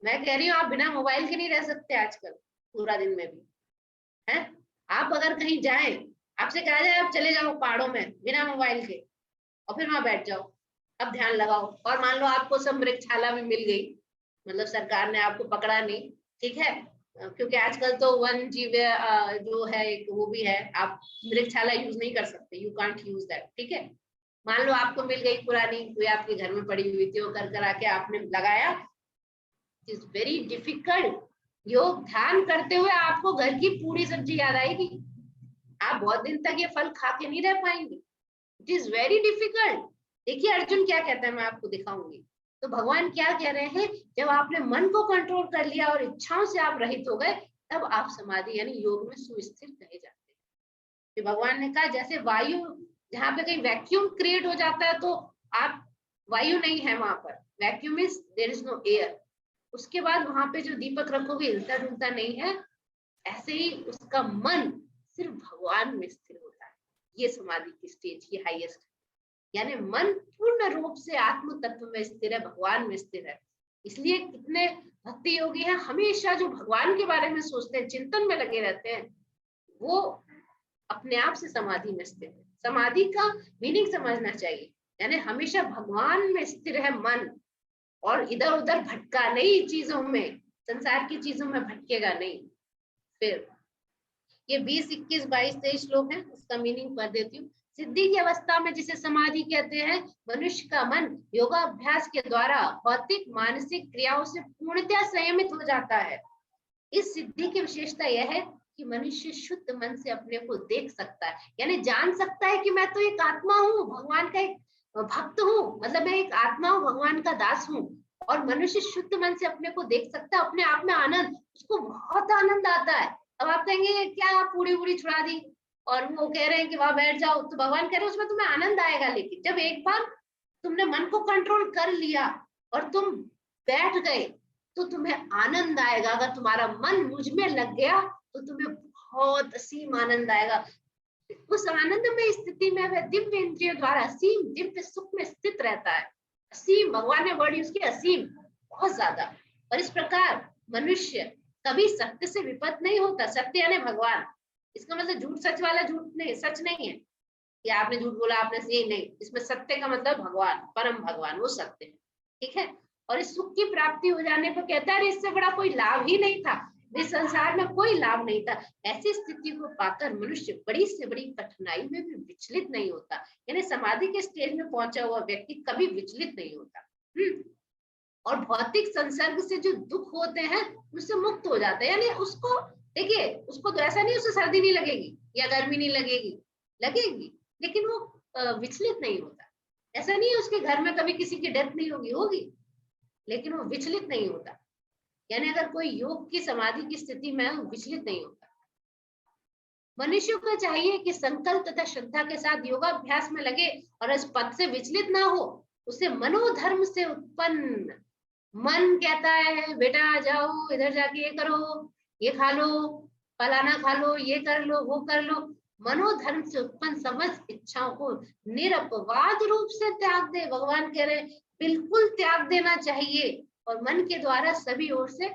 मैं कह रही हूँ आप बिना मोबाइल के नहीं रह सकते आजकल पूरा दिन में भी है। आप अगर कहीं जाएं, आपसे कहा जाए आप चले जाओ पहाड़ों में बिना मोबाइल के और फिर वहां बैठ जाओ, अब ध्यान लगाओ, और मान लो आपको सब मृगशाला में मिल गई, मतलब सरकार ने आपको पकड़ा नहीं, ठीक है, क्योंकि आजकल तो वन जीव जो है एक वो भी है, आप मृगशाला यूज नहीं कर सकते, यू कांट यूज दैट। ठीक है, मान लो आपको मिल गई पुरानी, कोई आपके घर में पड़ी हुई थी, वो कर कर आके आपने लगाया, इट इज वेरी डिफिकल्ट। योग ध्यान करते हुए आपको घर की पूरी सब्जी याद आएगी, आप बहुत दिन तक ये फल खा के नहीं रह पाएंगे, इट इज वेरी डिफिकल्ट। देखिए अर्जुन क्या कहता है, मैं आपको दिखाऊंगी। तो भगवान क्या कह रहे हैं, जब आपने मन को कंट्रोल कर लिया और इच्छाओं से आप रहित हो गए, तब आप समाधि यानी योग में सुस्थिर कहे जाते हैं। तो भगवान ने कहा जैसे वायु, जहाँ पे कहीं वैक्यूम क्रिएट हो जाता है, तो आप वायु नहीं है वहां पर, vacuum is there is no air, उसके बाद वहां पे जो दीपक रखोगे हिलता डुलता नहीं है, ऐसे ही उसका मन सिर्फ भगवान में स्थिर होता है। ये समाधि की स्टेज की हाईएस्ट, यानी मन पूर्ण रूप से आत्म तत्व में स्थिर है, भगवान में स्थिर है। इसलिए कितने भक्ति योगी हैं, हमेशा जो भगवान के बारे में सोचते हैं, चिंतन में लगे रहते हैं, वो अपने आप से समाधि में स्थिर है। समाधि का मीनिंग समझना चाहिए, यानी हमेशा भगवान में स्थिर है मन, और इधर उधर भटका नहीं चीजों में, संसार की चीजों में भटकेगा नहीं। फिर ये 20, 21, 22, 23 श्लोक है, उसका मीनिंग कर देती हूँ। सिद्धि की अवस्था में जिसे समाधि कहते हैं, मनुष्य का मन योगाभ्यास के द्वारा भौतिक मानसिक क्रियाओं से पूर्णतः संयमित हो जाता है। इस सिद्धि की विशेषता यह है कि मनुष्य शुद्ध मन से अपने को देख सकता है, यानी जान सकता है कि मैं तो एक आत्मा हूँ, भगवान का एक भक्त हूँ, मतलब मैं एक आत्मा हूँ, भगवान का दास हूँ। और मनुष्य शुद्ध मन से अपने को देख सकता है, अपने आप में आनंद, उसको बहुत आनंद आता है। अब आप कहेंगे क्या आप पूरी पूरी छुड़ा दी और वो कह रहे हैं कि वहां बैठ जाओ, तो भगवान कह रहे हैं उसमें तुम्हें आनंद आएगा, लेकिन जब एक बार तुमने मन को कंट्रोल कर लिया और तुम बैठ गए, तो तुम्हें आनंद आएगा। अगर तुम्हारा मन मुझ में लग गया तो तुम्हें बहुत असीम आनंद आएगा। उस आनंदमय स्थिति में वह दिव्य इंद्रियों द्वारा असीम दिव्य सुख में स्थित रहता है। असीम, भगवान ने वर्ड यूज किया असीम, बहुत ज्यादा। और इस प्रकार मनुष्य कभी सत्य से विपद नहीं होता। सत्य यानी भगवान, इसका मतलब झूठ सच वाला झूठ नहीं, सच नहीं है कि आपने झूठ बोला आपने सही नहीं, इसमें सत्य का मतलब भगवान, परम भगवान, वो सत्य है। ठीक है, और इस सुख की प्राप्ति हो जाने पर कहता है इससे बड़ा कोई लाभ ही नहीं था, इस संसार में कोई लाभ नहीं था। ऐसी स्थिति को पाकर मनुष्य बड़ी से बड़ी कठिनाई में भी विचलित नहीं होता, यानी समाधि के स्टेज में पहुंचा हुआ व्यक्ति कभी विचलित नहीं होता। और भौतिक संसर्ग से जो दुख होते हैं उससे मुक्त हो जाता है। यानी उसको देखिए, उसको तो ऐसा नहीं उसे सर्दी नहीं लगेगी या गर्मी नहीं लगेगी, लगेगी, लेकिन वो विचलित नहीं होता। ऐसा नहीं है उसके घर में कभी किसी की डेथ नहीं होगी, होगी, लेकिन वो विचलित नहीं होता। यानी अगर कोई योग की समाधि की स्थिति में विचलित नहीं होता। मनुष्य को चाहिए कि संकल्प तथा श्रद्धा के साथ योगाभ्यास में लगे और इस पद से विचलित ना हो। उसे मनोधर्म से उत्पन्न। मन कहता है बेटा जाओ इधर जाके ये करो, ये खा लो, फलाना खा लो, ये कर लो, वो कर लो। मनोधर्म से उत्पन्न समस्त इच्छाओं को निरपवाद रूप से त्याग दे। भगवान कह रहे हैं बिल्कुल त्याग देना चाहिए, और मन के द्वारा सभी ओर से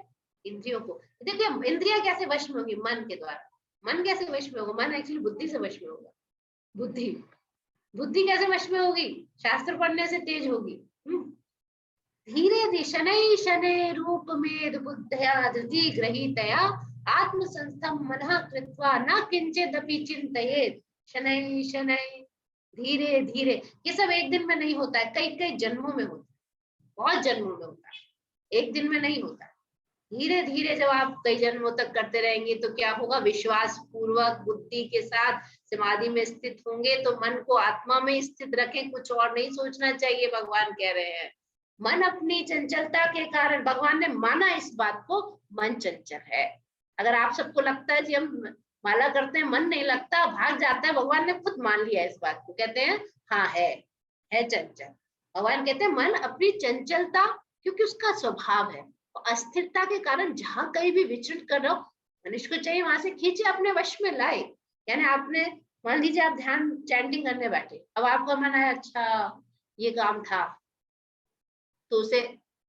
इंद्रियों को। देखिए इंद्रियां कैसे वश में होगी? मन के द्वारा। मन कैसे वश में होगा? मन एक्चुअली बुद्धि से वश में होगा। बुद्धि बुद्धि कैसे वश में होगी? शास्त्र पढ़ने से तेज होगी। धीरे धीरे शनै शनै रूप में बुद्धया धृति ग्रहीतया आत्म संस्थम मनः कृत्वा न किंचिदपि चिंतयेत्। शनै शनै, धीरे धीरे। ये सब एक दिन में नहीं होता है, कई कई जन्मों में होता है, बहुत जन्मों में होता है, एक दिन में नहीं होता। धीरे धीरे जब आप कई जन्मों तक करते रहेंगे तो क्या होगा? विश्वास पूर्वक बुद्धि के साथ समाधि में स्थित होंगे तो मन को आत्मा में स्थित रखें, कुछ और नहीं सोचना चाहिए। भगवान कह रहे हैं मन अपनी चंचलता के कारण, भगवान ने माना इस बात को, मन चंचल है। अगर आप सबको लगता है कि हम माला करते हैं मन नहीं लगता, भाग जाता है, भगवान ने खुद मान लिया इस बात को, कहते हैं हाँ है चंचल। भगवान कहते हैं मन अपनी चंचलता, क्योंकि उसका स्वभाव है, अस्थिरता के कारण जहां कहीं भी विचरण कर रहा हो, मनुष्य को चाहिए वहां से खींचे अपने वश में लाए। यानी आपने मान लीजिए आप ध्यान चैंटिंग करने बैठे, अब आपका मन है अच्छा ये काम था, तो उसे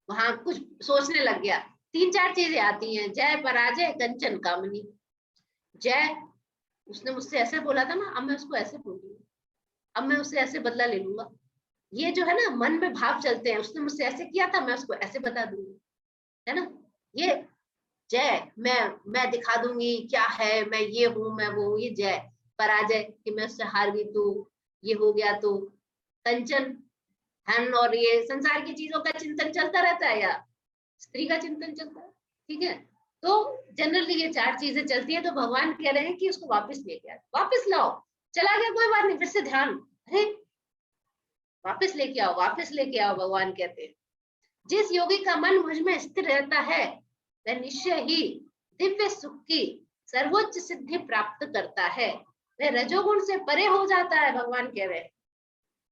वहां कुछ सोचने लग गया, तीन चार चीजें आती हैं, जय पराजय कंचन कामनी। जय, उसने मुझसे ऐसे बोला था ना, अब मैं उसको ऐसे बोलूंगा, अब मैं उससे ऐसे बदला ले लूंगा। ये जो है ना मन में भाव चलते हैं, उसने मुझसे ऐसे किया था, मैं उसको ऐसे बता दूंगी, है ना। ये जय, मैं दिखा दूंगी क्या है, मैं ये हूं, मैं वो हूं, ये जय। पराजय कि मैं उससे हार गई तो ये हो गया। तो कंचन धन और ये संसार की चीजों का चिंतन चलता रहता है, या स्त्री का चिंतन चलता है, ठीक है। तो जनरली ये चार चीजें चलती है। तो भगवान कह रहे हैं कि उसको वापस लेके आओ, वापस लाओ। चला गया कोई बात नहीं, फिर से ध्यान, अरे वापस लेके आओ, वापस लेके आओ। भगवान कहते हैं जिस योगी का मन मुझ में स्थिर रहता है वह निश्चय ही दिव्य सुख की सर्वोच्च सिद्धि प्राप्त करता है। वह रजोगुण से परे हो जाता है। भगवान कह रहे हैं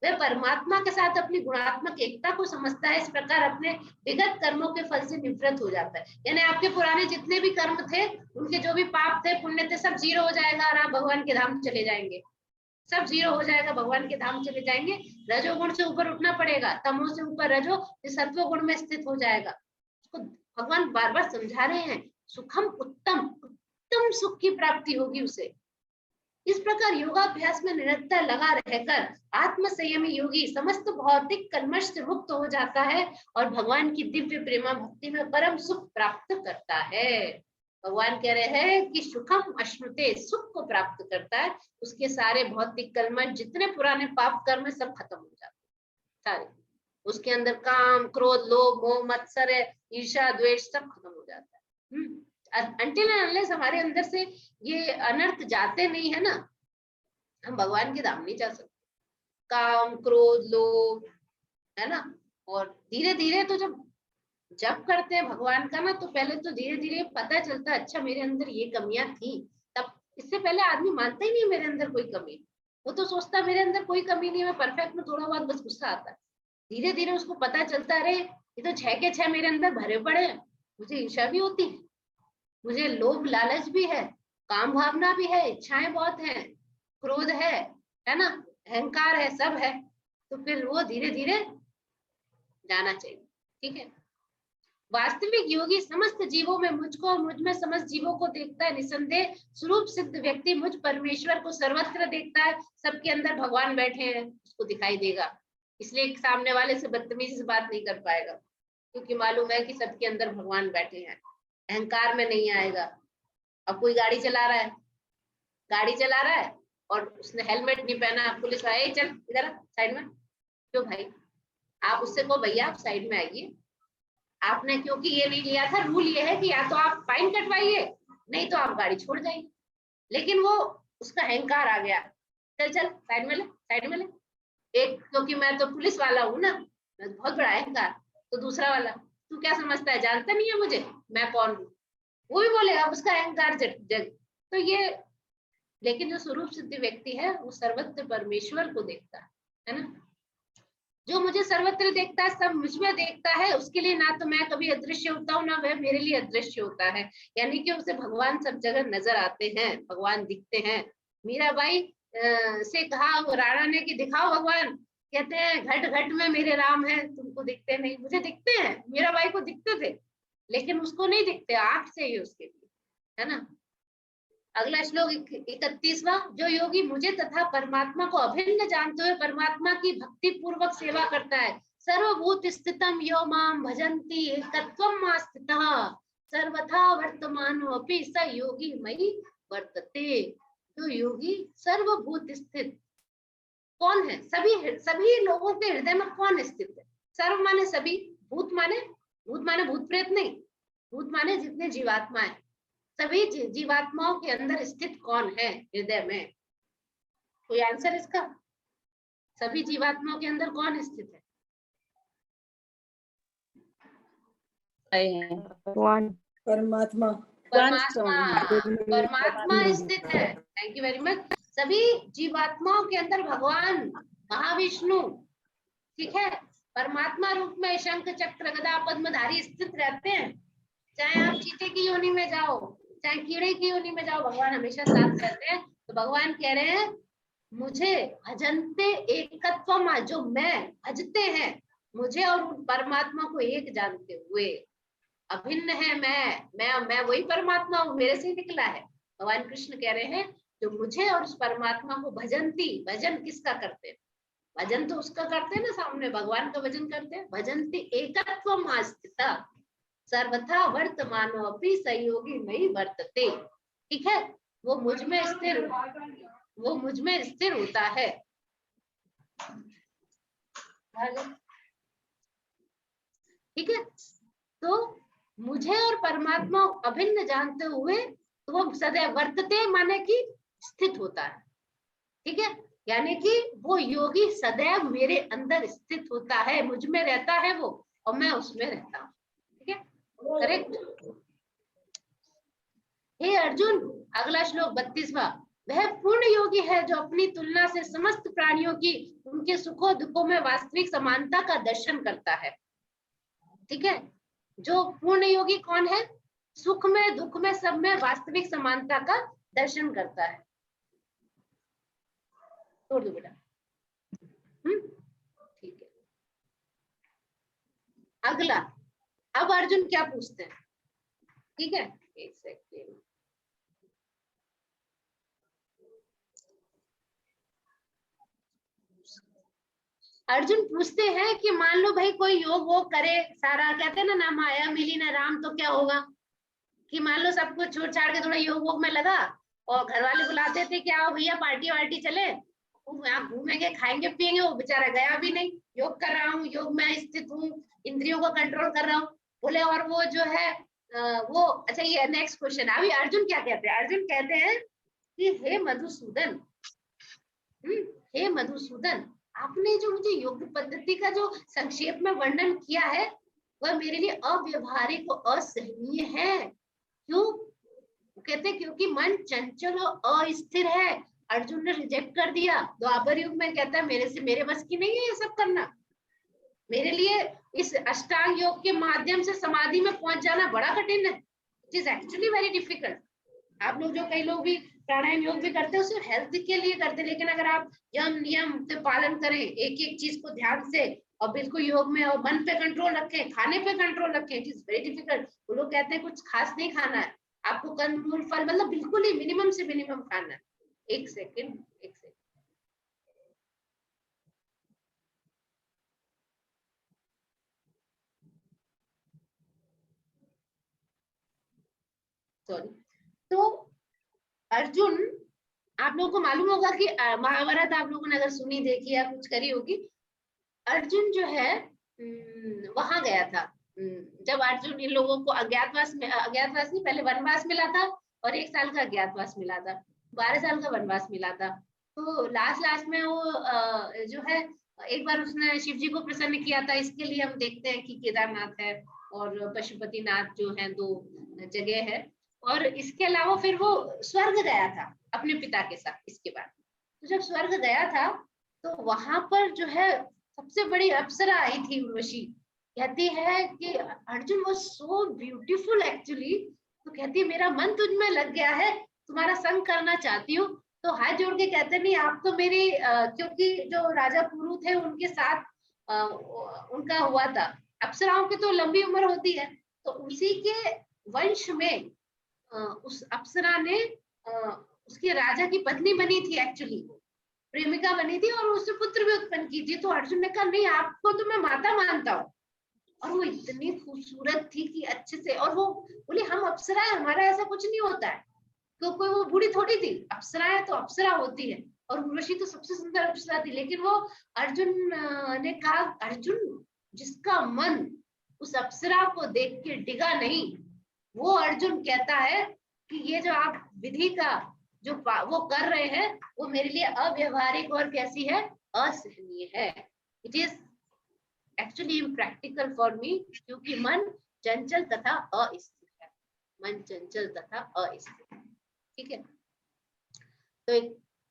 वह परमात्मा के साथ अपनी गुणात्मक एकता को समझता है। इस प्रकार अपने विगत कर्मों के फल से निवृत्त हो जाता है। यानी आपके पुराने जितने भी कर्म थे, उनके जो भी पाप थे पुण्य थे, सब जीरो हो जाएगा और आप भगवान के धाम चले जाएंगे। सब जीरो हो जाएगा, भगवान के धाम चले जाएंगे। रजोगुण से ऊपर उठना पड़ेगा, तमो से ऊपर रजो, सत्व गुण में स्थित हो जाएगा। उसको भगवान बार बार समझा रहे हैं, सुखम उत्तम, उत्तम सुख की प्राप्ति होगी उसे। इस प्रकार योगाभ्यास में निरंतर लगा रहकर आत्म संयमी योगी समस्त भौतिक कल्मश से मुक्त हो जाता है और भगवान की दिव्य प्रेमा भक्ति में परम सुख प्राप्त करता है। भगवान कह रहे हैं कि सुखम अश्नुते, सुख को प्राप्त करता है। उसके सारे भौतिक कल्मश, जितने पुराने पाप कर्म सब खत्म हो जाते हैं, सारे। उसके अंदर काम, क्रोध, लोभ, मोह, मत्सर, ईर्ष्या, द्वेष सब खत्म हो जाता है। अनटिल एंड अनलेस हमारे अंदर से ये अनर्थ जाते नहीं है ना, हम भगवान के धाम नहीं जा सकते। काम, क्रोध, लोभ, है ना। और धीरे धीरे तो जब करते हैं भगवान का ना, तो पहले तो धीरे धीरे पता चलता है अच्छा मेरे अंदर ये कमियां थी। तब इससे पहले आदमी मानता ही नहीं मेरे अंदर कोई कमी, वो तो सोचता मेरे अंदर कोई कमी नहीं है, मैं परफेक्ट में, थोड़ा बहुत बस गुस्सा आता है। धीरे धीरे उसको पता चलता है अरे ये तो 6 के 6 मेरे अंदर भरे पड़े हैं, मुझे ईर्ष्या भी होती है, मुझे लोभ लालच भी है, काम भावना भी है, इच्छाएं बहुत हैं, क्रोध है ना, अहंकार है, सब है। तो फिर वो धीरे धीरे जाना चाहिए, ठीक है। वास्तविक योगी समस्त जीवों में मुझको और मुझ में समस्त जीवों को देखता है। निसंदेह स्वरूप सिद्ध व्यक्ति मुझ परमेश्वर को सर्वत्र देखता है। सबके अंदर भगवान बैठे हैं, उसको दिखाई देगा। इसलिए सामने वाले से बदतमीजी से बात नहीं कर पाएगा, क्योंकि मालूम है कि सबके अंदर भगवान बैठे हैं। अहंकार में नहीं आएगा। अब कोई गाड़ी चला रहा है और उसने हेलमेट नहीं पहना, पुलिस आए चल इधर साइड में, क्यों भाई? आप उससे कहो भैया आप साइड में आइए, आपने क्योंकि ये नहीं लिया था, रूल ये है कि या तो आप फाइन कटवाइए नहीं तो आप गाड़ी छोड़ जाइए। लेकिन वो उसका अहंकार आ गया, चल चल साइड में ले, साइड में ले। एक क्योंकि मैं तो पुलिस वाला हूँ ना, मैं बहुत बड़ा अहंकार। तो दूसरा वाला तू क्या समझता है, जानता नहीं है मुझे मैं कौन हूँ, वो भी बोलेगा, उसका अहंकार जग। तो ये, लेकिन जो स्वरूप सिद्ध व्यक्ति है वो सर्वत्र परमेश्वर को देखता है ना। जो मुझे सर्वत्र देखता है, सब मुझ में देखता है, उसके लिए ना तो मैं कभी अदृश्य होता हूँ, ना वह मेरे लिए अदृश्य होता है। यानी कि उसे भगवान सब जगह नजर आते हैं, भगवान दिखते हैं। मीराबाई से कहा वो राणा ने कि दिखाओ भगवान, कहते हैं घट घट में मेरे राम है, तुमको दिखते नहीं। मुझे दिखते हैं, मीराबाई को दिखते थे, लेकिन उसको नहीं दिखते, आंख चाहिए उसके लिए, है ना। अगला श्लोक 31वां, जो योगी मुझे तथा परमात्मा को अभिन्न जानते हुए परमात्मा की भक्ति पूर्वक सेवा करता है, सर्वभूत स्थितम यो माम भजन्ति एकत्वम आस्थितः सर्वथा वर्तमानोऽपि स योगी मयि वर्तते। जो योगी सर्वभूत स्थित कौन है? सभी लोगों के हृदय में कौन स्थित है? सर्व माने सभी, भूत माने भूत प्रेत नहीं, भूत माने जितने जीवात्माएं, सभी जीवात्माओं के अंदर स्थित कौन है हृदय में? कोई आंसर इसका? सभी जीवात्माओं के अंदर कौन स्थित है? परमात्मा। परमात्मा स्थित है। Thank you very much. सभी जीवात्माओं के अंदर भगवान महाविष्णु, ठीक है, परमात्मा रूप में शंख चक्र गदा पद्मधारी स्थित रहते हैं। चाहे आप चीते की योनि में जाओ, चाहे कीड़े की योनि में जाओ, भगवान हमेशा साथ रहते हैं। तो भगवान कह रहे हैं मुझे भजनते एकत्वम, जो मैं भजते हैं मुझे और उन परमात्मा को एक जानते हुए, अभिन्न है मैं वही परमात्मा हूँ, मेरे से ही निकला है। भगवान कृष्ण कह रहे हैं जो मुझे और उस परमात्मा को भजनती, भजन किसका करते हैं? भजन तो उसका करते हैं ना, सामने भगवान का भजन करते हैं। भजन्ति एकत्वम आस्थिता सर्वथा वर्तमानो अपि सहयोगी मयि वर्तते। ठीक है, वो मुझ में स्थिर होता है। ठीक है, तो मुझे और परमात्मा अभिन्न जानते हुए तो वो सदैव वर्तते माने कि स्थित होता है। ठीक है, यानी कि वो योगी सदैव मेरे अंदर स्थित होता है, मुझ में रहता है वो, और मैं उसमें रहता हूँ। ठीक है, करेक्ट। हे अर्जुन, अगला श्लोक 32वां, वह पूर्ण योगी है जो अपनी तुलना से समस्त प्राणियों की उनके सुखों दुखों में वास्तविक समानता का दर्शन करता है। ठीक है, जो पूर्ण योगी कौन है? सुख में दुख में सब में वास्तविक समानता का दर्शन करता है। छोड़ दो बेटा। ठीक है, अगला, अब अर्जुन क्या पूछते हैं? ठीक है, एक सेकंड। अर्जुन पूछते हैं कि मान लो भाई कोई योग वोग करे, सारा कहते हैं ना माया मिली ना राम, तो क्या होगा? कि मान लो सब कुछ छोड़ छाड़ के थोड़ा योग वोग में लगा, और घर वाले बुलाते थे कि आओ भैया पार्टी वार्टी चले, आप घूमेंगे खाएंगे पिएंगे, वो बेचारा गया भी नहीं। योग कर रहा हूँ, योग में स्थित हूँ, इंद्रियों को कंट्रोल कर रहा हूँ, बोले। और वो जो है वो, अच्छा ये नेक्स्ट क्वेश्चन, अभी अर्जुन क्या कहते हैं? अर्जुन कहते हैं कि हे मधुसूदन, हे मधुसूदन, आपने जो मुझे योग पद्धति का जो संक्षेप में वर्णन किया है वह मेरे लिए अव्यवहारिक और असहनीय है। क्यों? कहते क्योंकि मन चंचल और अस्थिर है। अर्जुन ने रिजेक्ट कर दिया। द्वापर युग में कहता है मेरे बस की नहीं है ये सब करना। मेरे लिए इस अष्टांग योग के माध्यम से समाधि में पहुंच जाना बड़ा कठिन है। It is actually very difficult. आप लोग जो कई लोग भी प्राणायाम योग भी करते हैं उसे हेल्थ के लिए करते हैं, लेकिन अगर आप यम नियम से पालन करें, एक एक चीज को ध्यान से और बिल्कुल योग में, और मन पे कंट्रोल रखें, खाने पे कंट्रोल रखें, इट इज वेरी डिफिकल्ट। वो लोग कहते हैं कुछ खास नहीं खाना है आपको, कंदमूल फल मतलब बिल्कुल ही मिनिमम से मिनिमम खाना है। एक सेकेंड सॉरी। तो अर्जुन, आप लोगों को मालूम होगा कि महाभारत आप लोगों ने अगर सुनी देखी या कुछ करी होगी, अर्जुन जो है वहां गया था। जब अर्जुन इन लोगों को अज्ञातवास नहीं, पहले वनवास मिला था और 1 साल का अज्ञातवास मिला था, 12 साल का वनवास मिला था। तो लास्ट में वो जो है एक बार उसने शिव जी को प्रसन्न किया था। इसके लिए हम देखते हैं कि केदारनाथ है और पशुपतिनाथ जो है, 2 जगह है। और इसके अलावा फिर वो स्वर्ग गया था अपने पिता के साथ। इसके बाद तो जब स्वर्ग गया था तो वहां पर जो है सबसे बड़ी अप्सरा आई थी उर्वशी, कहती है कि Arjun was so beautiful actually, तो कहती है मेरा मन तुझ में लग गया है, तुम्हारा संग करना चाहती हूँ। तो हाथ जोड़ के कहते नहीं आप तो मेरी क्योंकि जो राजा पुरु थे उनके साथ उनका हुआ था, अप्सराओं की तो लंबी उम्र होती है, तो उसी के वंश में उस अप्सरा ने उसके राजा की पत्नी बनी थी, एक्चुअली प्रेमिका बनी थी, और उससे पुत्र भी उत्पन्न की थी। तो अर्जुन ने कहा नहीं आपको तो मैं माता मानता हूँ, और वो इतनी खूबसूरत थी कि अच्छे से, और वो बोली हम अप्सरा है, हमारा ऐसा कुछ नहीं होता है, तो कोई वो बूढ़ी थोड़ी थी, अप्सरा है तो अप्सरा होती है, और उर्वशी तो सबसे सुंदर अप्सरा थी। लेकिन वो अर्जुन ने कहा अर्जुन जिसका मन उस अप्सरा को देख के डिगा नहीं, वो अर्जुन कहता है कि ये जो आप विधि का जो वो कर रहे हैं वो मेरे लिए अव्यवहारिक और कैसी है, असहनीय है। It is actually impractical for me, क्योंकि मन चंचल तथा अस्थिर है, मन चंचल तथा अस्थिर, ठीक है। तो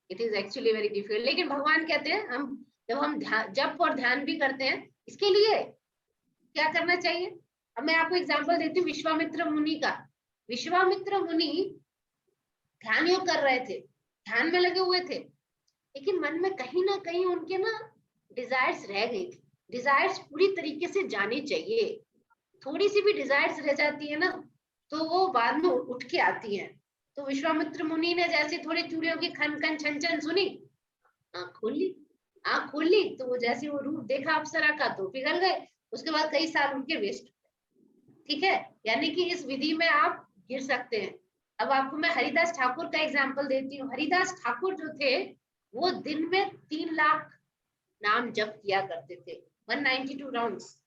it is actually very difficult. लेकिन भगवान कहते हैं हम जब हम जप और ध्यान भी करते हैं, इसके लिए क्या करना चाहिए। अब मैं आपको एग्जांपल देती हूँ विश्वामित्र मुनि का। विश्वामित्र मुनि ध्यान योग कर रहे थे, ध्यान में लगे हुए थे, लेकिन मन में कहीं ना कहीं उनके ना डिजायर्स रह गई थी। डिजायर्स पूरी तरीके से जानी चाहिए, थोड़ी सी भी डिजायर्स रह जाती है ना तो वो बाद में उठ के आती है। तो विश्वामित्र मुनि ने जैसे थोड़ी चूड़ियों की खन खन छन छन सुनी, आंख खोल ली तो वो जैसे वो रूप देखा अप्सरा का तो पिघल गए। उसके बाद कई साल उनके वेस्ट, ठीक है। यानी कि इस विधि में आप गिर सकते हैं। अब आपको मैं हरिदास ठाकुर का एग्जाम्पल देती हूँ। हरिदास ठाकुर जो थे वो दिन में 3 लाख नाम जप किया करते थे, 192 राउंड्स,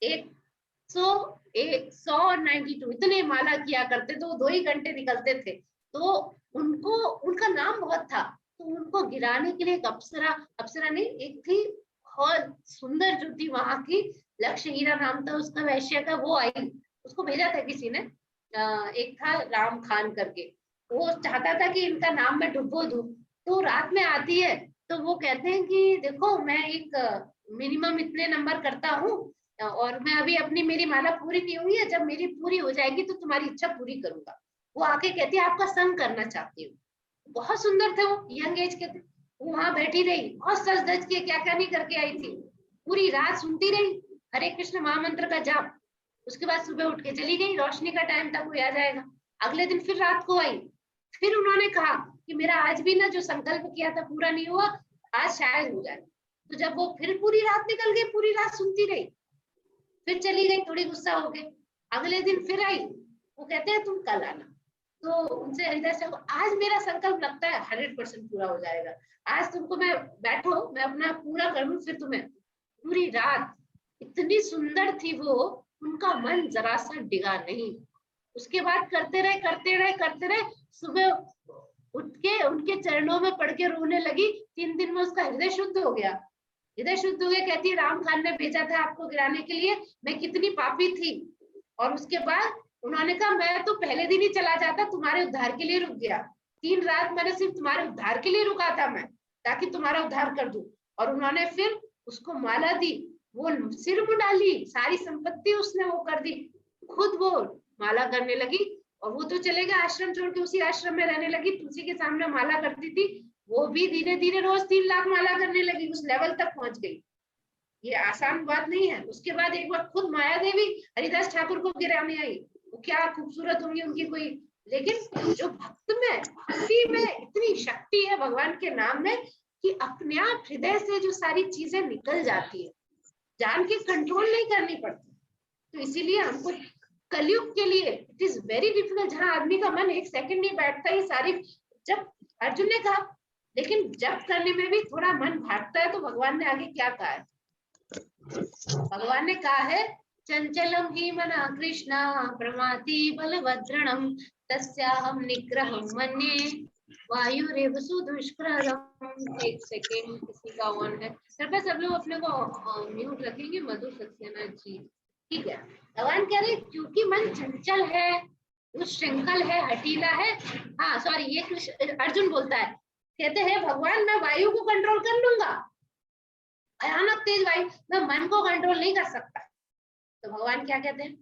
192 इतने माला किया करते थे, वो 2 ही घंटे निकलते थे। तो उनका नाम बहुत था, तो उनको गिराने के लिए एक अप्सरा नहीं, एक थी बहुत सुंदर जो थी वहां की, लक्ष्य हीरा नाम था उसका, वैश्य का, वो आई, उसको भेजा था किसी ने, एक था राम खान करके, वो चाहता था कि इनका नाम मैं डुबो दूं। तो रात में आती है तो वो कहते हैं कि देखो मैं एक मिनिमम इतने नंबर करता हूँ और मैं अभी अपनी मेरी माला पूरी नहीं हुई है, जब मेरी पूरी हो जाएगी तो तुम्हारी इच्छा पूरी करूंगा। वो आके कहती है आपका संग करना चाहती हूँ। बहुत सुंदर थे वो, यंग एज के थे। वो वहां बैठी रही, बहुत सज धज के क्या क्या नहीं करके आई थी, पूरी रात सुनती रही हरे कृष्ण महामंत्र का जाप। उसके बाद सुबह उठ के चली गई, रोशनी का टाइम था, कोई आ जाएगा। अगले दिन फिर रात को आई, फिर उन्होंने कहा कि मेरा आज भी ना जो संकल्प किया था पूरा नहीं हुआ, आज शायद हो जाए। तो जब वो फिर पूरी रात निकल गई, पूरी रात सुनती रही, फिर चली गई थोड़ी गुस्सा हो गई। अगले दिन फिर आई, वो कहते हैं तुम कल आना। तो उनसे हरिदास ठाकुर, आज मेरा संकल्प लगता है 100% पूरा हो जाएगा, आज तुमको मैं बैठो मैं अपना पूरा कर लूं, फिर तुम्हें। पूरी रात इतनी सुंदर थी वो, उनका मन जरा सा डिगा नहीं। उसके बाद करते रहे, सुबह उठ के उनके चरणों में पड़ के रोने लगी। 3 दिन में उसका हृदय शुद्ध हो गया। कहती है राम खान ने भेजा था आपको गिराने के लिए, मैं कितनी पापी थी। और उसके बाद उन्होंने कहा मैं तो पहले दिन ही चला जाता, तुम्हारे उद्धार के लिए रुक गया। 3 रात मैंने सिर्फ तुम्हारे उद्धार के लिए रुका था मैं, ताकि तुम्हारा उद्धार कर दूं। और उन्होंने फिर उसको माला दी, वो सिर में डाली, सारी संपत्ति उसने वो कर दी, खुद वो माला करने लगी। और वो तो चले गए आश्रम छोड़ के, उसी आश्रम में रहने लगी, तुलसी के सामने माला करती थी। वो भी धीरे धीरे रोज 3 लाख माला करने लगी, उस लेवल तक पहुंच गई। ये आसान बात नहीं है। उसके बाद एक बार खुद माया देवी हरिदास ठाकुर को गिराने आई। वो क्या खूबसूरत होंगी उनकी कोई, लेकिन जो भक्त में, भक्ति में इतनी शक्ति है भगवान के नाम में कि अपने आप हृदय से जो सारी चीजें निकल जाती है, जान के कंट्रोल नहीं करनी पड़ती। तो इसीलिए हमको कलयुग के लिए इट इज वेरी डिफिकल्ट, जहां आदमी का मन 1 सेकंड नहीं बैठता। ये सारी, जब अर्जुन ने कहा, लेकिन जब करने में भी थोड़ा मन भागता है, तो भगवान ने आगे क्या कहा है? भगवान ने कहा है चंचलम ही मना कृष्णा प्रमाति बलभद्रणम तस्याहम निग्रहम मन्ये वायुरेव सुदुष्करम। 1 सेकेंड, किसी का ऑन है, कृपया सब लोग अपने को म्यूट रखेंगे। मधु सक्सेना जी, ठीक है। भगवान कह रहे क्योंकि मन चंचल है, श्रृंखल है, हटीला है। हाँ सॉरी, ये अर्जुन बोलता है, कहते हैं भगवान मैं वायु को कंट्रोल कर लूंगा, भयानक तेज वायु, मैं मन को कंट्रोल नहीं कर सकता। तो भगवान क्या कहते हैं?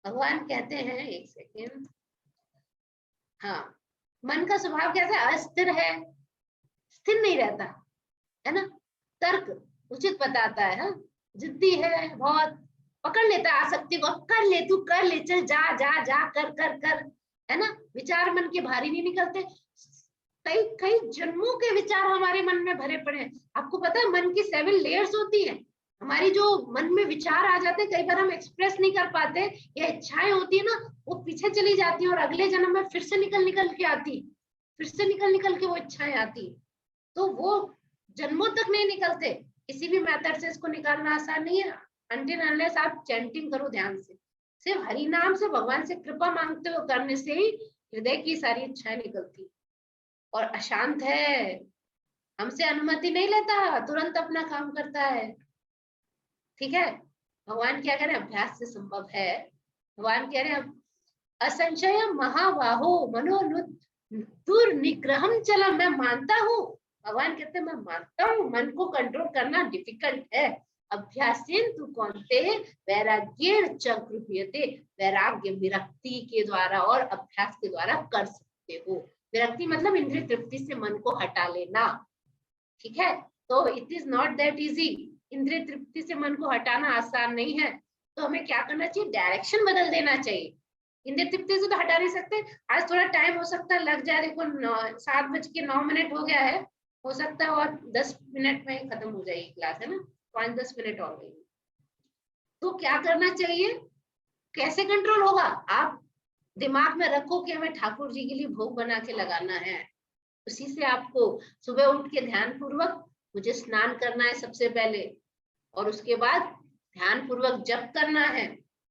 भगवान कहते हैं, एक सेकेंड, हाँ, मन का स्वभाव कैसा है? अस्थिर है, स्थिर नहीं रहता है ना, तर्क उचित बताता है, हाँ? जिद्दी है बहुत, पकड़ लेता है आसक्ति को, कर ले तू, कर ले, चल जा जा जा, कर कर कर, है ना। विचार मन के भारी नहीं निकलते, कई कई जन्मों के विचार हमारे मन में भरे पड़े हैं। आपको पता है मन की 7 लेयर्स होती है। हमारी जो मन में विचार आ जाते हैं, कई बार हम एक्सप्रेस नहीं कर पाते, या इच्छाएं होती है ना, वो पीछे चली जाती है और अगले जन्म में फिर से निकल निकल के आती, फिर से निकल निकल के वो इच्छाएं आती, तो वो जन्मों तक नहीं निकलते। किसी भी मेथड से इसको निकालना आसान नहीं है, अनटिल अनलेस आप चैंटिंग करो ध्यान से, सिर्फ हरि नाम से, भगवान से कृपा मांगते हुए करने से ही हृदय की सारी इच्छाएं निकलती। और अशांत है, हमसे अनुमति नहीं लेता, तुरंत अपना काम करता है, ठीक है। भगवान क्या कह रहे हैं? अभ्यास से संभव है। भगवान कह रहे हैं असंशय महाबाहो मनोनुत दुर्निग्रहम चलम, मैं मानता हूँ, भगवान कहते हैं मैं मानता हूँ मन को कंट्रोल करना डिफिकल्ट है। अभ्यासेन तु कौन्ते वैराग्येण च गृह्यते, वैराग्य विरक्ति के द्वारा और अभ्यास के द्वारा कर सकते हो। विरक्ति मतलब इंद्रिय तृप्ति से मन को हटा लेना, ठीक है। तो it is not that easy, इंद्रिय तृप्ति से मन को हटाना आसान नहीं है। तो हमें क्या करना चाहिए? डायरेक्शन बदल देना चाहिए। इंद्रिय तृप्ति से तो हटा नहीं सकते, आज थोड़ा टाइम हो सकता है लग जाए, देखो 7:09 हो गया है, हो सकता है और 10 मिनट में खत्म हो जाएगी क्लास, है ना, 5-10 मिनट और गई। तो क्या करना चाहिए? कैसे कंट्रोल होगा? आप दिमाग में रखो कि हमें ठाकुर जी के लिए भोग बना के लगाना है, उसी से आपको सुबह उठ के ध्यान पूर्वक मुझे स्नान करना है सबसे पहले, और उसके बाद ध्यान पूर्वक जप करना है।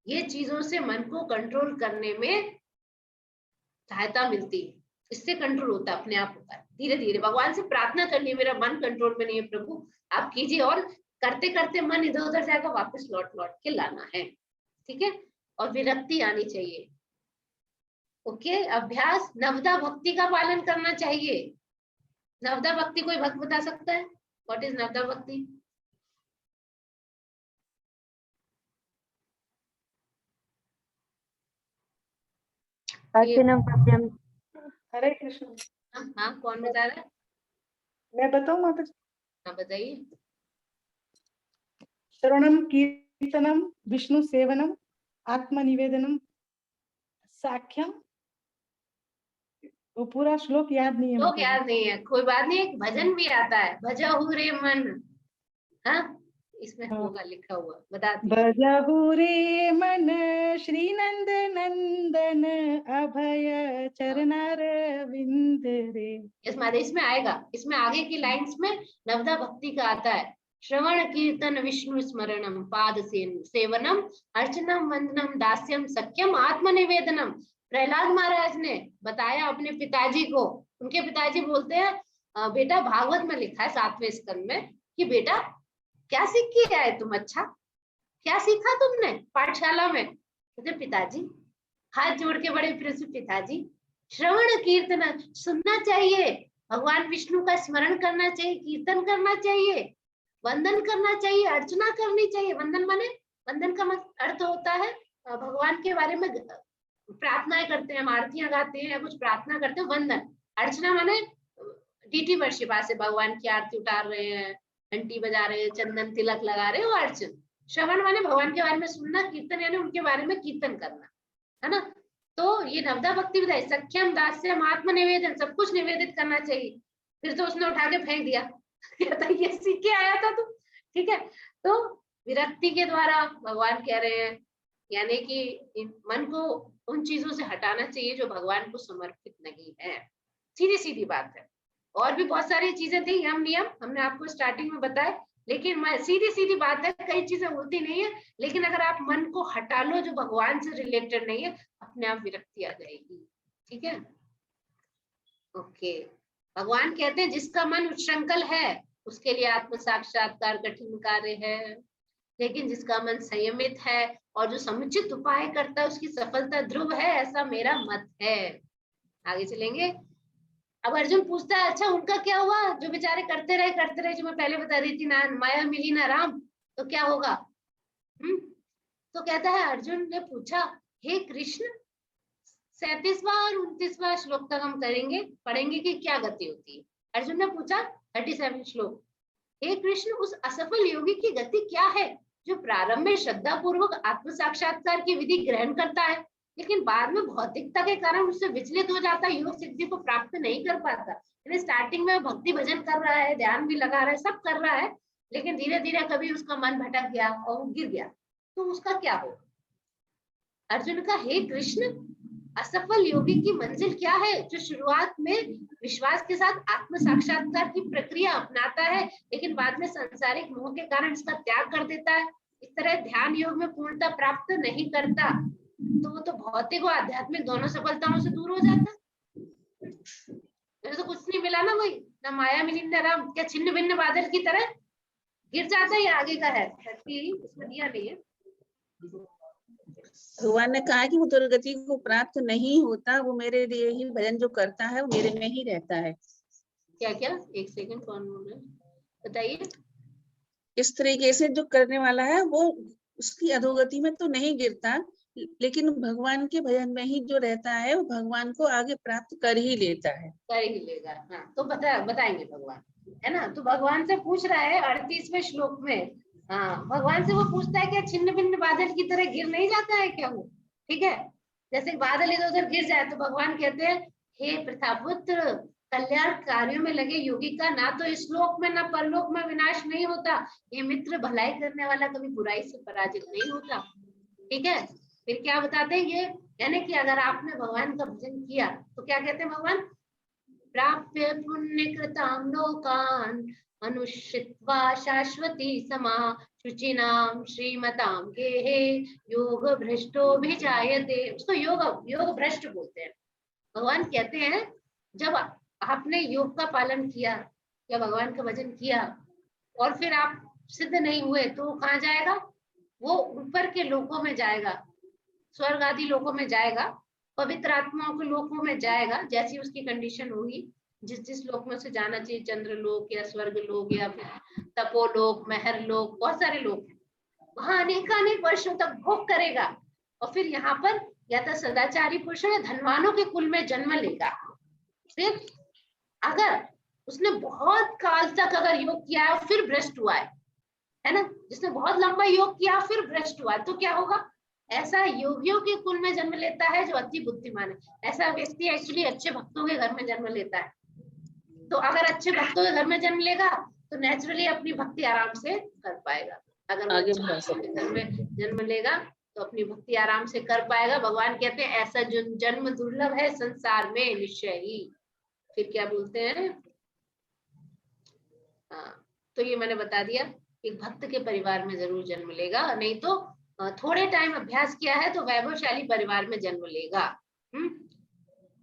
ये चीजों से मन को कंट्रोल करने में सहायता मिलती है, इससे कंट्रोल होता है, अपने आप होता है। धीरे धीरे भगवान से प्रार्थना करनी है, मेरा मन कंट्रोल में नहीं है प्रभु आप कीजिए, और करते करते मन इधर उधर जाएगा, वापस लौट लौट के लाना है, ठीक है। और विरक्ति आनी चाहिए, ओके। अभ्यास, नवदा भक्ति का पालन करना चाहिए। नवदा भक्ति कोई भक्त बता सकता है? व्हाट इज नवदा भक्ति? अर्चनम पद्यम। हरे कृष्ण। हाँ, कौन बता रहा है? मैं बताऊं माता जी? हाँ बताइए। श्रवणम कीर्तनम विष्णु सेवनम आत्मनिवेदनम साख्यम, वो पूरा श्लोक याद नहीं है। लोग याद नहीं है, कोई बात नहीं, एक भजन भी आता है, भजहु रे मन, हाँ इसमें होगा लिखा हुआ, बता भजहु रे मन श्री नंद नंदन अभय चरणारविंद रे। इसमें आएगा, इसमें आगे की लाइंस में नवदा भक्ति का आता है, श्रवण कीर्तन विष्णु स्मरणम पाद सेवनम अर्चनम वंदनम दास्यम सख्यम आत्मनिवेदनम। प्रहलाद महाराज ने बताया अपने पिताजी को, उनके पिताजी बोलते हैं बेटा भागवत में लिखा है 7वें स्कंद में कि बेटा क्या सीख के आए तुम, अच्छा क्या सीखा तुमने पाठशाला में? कहते पिताजी, हाथ जोड़ के बड़े प्रिय से, पिताजी श्रवण कीर्तन सुनना चाहिए, भगवान विष्णु का स्मरण करना चाहिए, कीर्तन करना चाहिए, वंदन करना चाहिए, अर्चना करनी चाहिए। वंदन माने, वंदन का अर्थ होता है भगवान के बारे में प्रार्थनाएं करते हैं, आरतियां गाते हैं या कुछ प्रार्थना करते हैं, वंदन। अर्चना माने डीटी वर्शिप, से भगवान की आरती उतार रहे हैं, घंटी बजा रहे हैं, चंदन तिलक लगा रहे हैं, वो अर्चन। श्रवण माने भगवान के बारे में सुनना, कीर्तन यानी उनके बारे में कीर्तन करना, है ना। तो ये नवदा भक्ति बताई, सख्यम दास्यम आत्मनिवेदन, सब कुछ निवेदित करना चाहिए। फिर तो उसने उठा के फेंक दिया, कहता ये सीख के आया था तू, ठीक है। तो विरक्ति के द्वारा भगवान कह रहे हैं, यानी कि मन को उन चीजों से हटाना चाहिए जो भगवान को समर्पित नहीं है, सीधी सीधी बात है। और भी बहुत सारी चीजें थी, यम नियम हमने आपको स्टार्टिंग में बताए, लेकिन सीधी सीधी बात है, कई चीजें होती नहीं है, लेकिन अगर आप मन को हटा लो जो भगवान से रिलेटेड नहीं है, अपने आप विरक्ति आ जाएगी, ठीक है। ओके, भगवान कहते हैं जिसका मन उच्छृंखल है उसके लिए आत्म साक्षात्कार कठिन कार्य है, लेकिन जिसका मन संयमित है और जो समुचित उपाय करता है उसकी सफलता ध्रुव है, ऐसा मेरा मत है। आगे चलेंगे। अब अर्जुन पूछता है अच्छा उनका क्या हुआ, जो बेचारे करते रहे, जो मैं पहले बता रही थी ना, माया मिली ना राम, तो क्या होगा? तो कहता है, अर्जुन ने पूछा, हे कृष्ण, 37वां और 29वां श्लोक तक हम पढ़ेंगे कि क्या गति होती है। अर्जुन ने पूछा 37 श्लोक, हे कृष्ण, उस असफल योगी की गति क्या है जो प्रारंभ में श्रद्धा पूर्वक आत्म साक्षात्कार की विधि ग्रहण करता है, लेकिन बाद में भौतिकता के कारण उससे विचलित हो जाता है, योग सिद्धि को प्राप्त नहीं कर पाता। यानी स्टार्टिंग में भक्ति भजन कर रहा है, ध्यान भी लगा रहा है, सब कर रहा है, लेकिन धीरे धीरे कभी उसका मन भटक गया और वो गिर गया, तो उसका क्या होगा? अर्जुन का, हे कृष्ण, असफल योगी की मंजिल क्या है जो शुरुआत में विश्वास के साथ आत्म साक्षात्कार की प्रक्रिया अपनाता है, लेकिन बाद में सांसारिक मोह के कारण इसका त्याग कर देता है, इस तरह ध्यान योग में पूर्णता प्राप्त नहीं करता, तो वो तो भौतिक और आध्यात्मिक दोनों सफलताओं से दूर हो जाता। मुझे तो कुछ नहीं मिला ना, वही ना माया मिली ना राम, क्या छिन्न भिन्न बादल की तरह गिर जाता है। ये आगे का है, उसमें दिया नहीं है। भगवान ने कहा कि वो दुर्गति को प्राप्त नहीं होता, वो मेरे लिए ही भजन जो करता है वो मेरे में ही रहता है। क्या क्या? एक सेकंड, कौन बोल रहे हैं बताइए। इस तरीके से जो करने वाला है वो उसकी अधोगति में तो नहीं गिरता, लेकिन भगवान के भजन में ही जो रहता है वो भगवान को आगे प्राप्त कर ही लेता है। कर ही लेगा, हाँ। तो बताएंगे भगवान, है ना। तो भगवान से पूछ रहा है 38वें श्लोक में, हाँ, भगवान से वो पूछता है कि छिन्न भिन्न बादल की तरह गिर नहीं जाता है क्या वो? ठीक है, जैसे बादल इधर उधर गिर जाए तो भगवान कहते हैं, हे प्रथापुत्र, कल्याण कार्यों में लगे योगी का ना तो इस लोक में ना परलोक में विनाश नहीं होता। ये मित्र, भलाई करने वाला कभी बुराई से पराजित नहीं होता। ठीक है, फिर क्या बताते हैं ये, यानी कि अगर आपने भगवान का भजन किया तो क्या कहते हैं भगवान, प्राप्य पुण्य कृतां लोकान् अनुष्ठित्वा शाश्वती समा शुचिनाम श्रीमताम गेहे योग भ्रष्टो भी जायते। उसको योग भ्रष्ट बोलते हैं। भगवान कहते हैं जब आपने योग का पालन किया या भगवान का भजन किया और फिर आप सिद्ध नहीं हुए तो वो कहाँ जाएगा? वो ऊपर के लोकों में जाएगा, स्वर्ग आदि लोकों में जाएगा, पवित्र आत्माओं के लोकों में जाएगा, जैसी उसकी कंडीशन होगी, जिस लोक में उसे जाना चाहिए, चंद्र लोक या स्वर्ग लोक या फिर तपोलोक, महर लोक, बहुत सारे लोक हैं, वहां अनेक वर्षों तक भोग करेगा और फिर यहाँ पर या तो सदाचारी पुरुषों या धनवानों के कुल में जन्म लेगा। फिर अगर उसने बहुत काल तक अगर योग किया है और फिर भ्रष्ट हुआ है ना, जिसने बहुत लंबा योग किया फिर भ्रष्ट हुआ, तो क्या होगा? ऐसा योगियों के कुल में जन्म लेता है जो अति बुद्धिमान है। ऐसा व्यक्ति एक्चुअली अच्छे भक्तों के घर में जन्म लेता है। तो अगर अच्छे भक्तों के घर में जन्म लेगा तो नेचुरली अपनी भक्ति आराम से कर पाएगा। अगर आगे अच्छे भक्तों के घर में जन्म लेगा तो अपनी भक्ति आराम से कर पाएगा। भगवान कहते हैं ऐसा जो जन्म दुर्लभ है संसार में निश्चय ही। फिर क्या बोलते हैं, हाँ, तो ये मैंने बता दिया, एक भक्त के परिवार में जरूर जन्म लेगा, नहीं तो थोड़े टाइम अभ्यास किया है तो वैभवशाली परिवार में जन्म लेगा।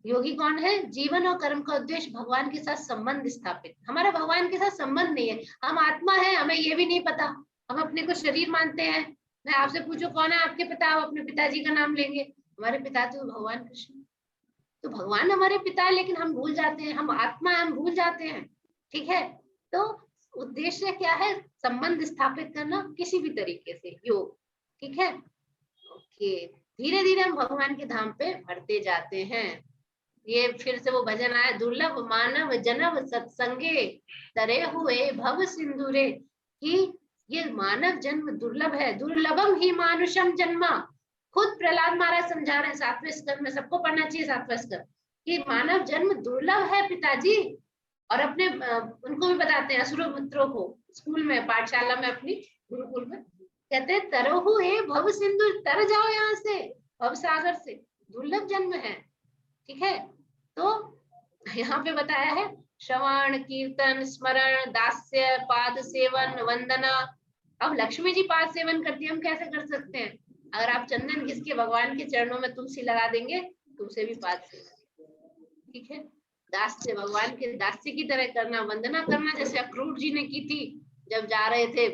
योगी कौन है? जीवन और कर्म का उद्देश्य भगवान के साथ संबंध स्थापित। हमारा भगवान के साथ संबंध नहीं है, हम आत्मा है, हमें ये भी नहीं पता, हम अपने को शरीर मानते हैं। मैं आपसे पूछूं कौन है आपके पिता, आप अपने पिताजी का नाम लेंगे, हमारे पिता तो भगवान कृष्ण। तो भगवान हमारे पिता है, लेकिन हम भूल जाते हैं, हम आत्मा है, हम भूल जाते हैं। ठीक है, तो उद्देश्य क्या है? संबंध स्थापित करना किसी भी तरीके से, योग। ठीक है, ओके। धीरे धीरे हम भगवान के धाम पे बढ़ते जाते हैं। ये फिर से वो भजन आया, दुर्लभ मानव जन्म सत्संगे तरे हुए भव सिंदूरे, कि ये मानव जन्म दुर्लभ है, दुर्लभम ही मानुषम जन्मा। खुद प्रहलाद महाराज समझा रहे हैं 7वें स्कंद में, सबको पढ़ना चाहिए 7वां स्कंद, कि मानव जन्म दुर्लभ है पिताजी। और अपने उनको भी बताते हैं असुर मित्रों को, स्कूल में, पाठशाला में, अपनी गुरुकुल में, कहते हैं तरहु हे भव सिंधु, तर जाओ यहाँ से, भव सागर से, दुर्लभ जन्म है। ठीक है, तो यहाँ पे बताया है श्रवण कीर्तन स्मरण दास्य पाद सेवन वंदना। अब लक्ष्मी जी पाद सेवन करती है, हम कैसे कर सकते हैं? अगर आप चंदन घिस के भगवान के चरणों में तुलसी लगा देंगे तुमसे भी पाद सेवन। ठीक है, दास्य, भगवान के दास्य की तरह करना, वंदना करना, जैसे अक्रूर जी ने की थी जब जा रहे थे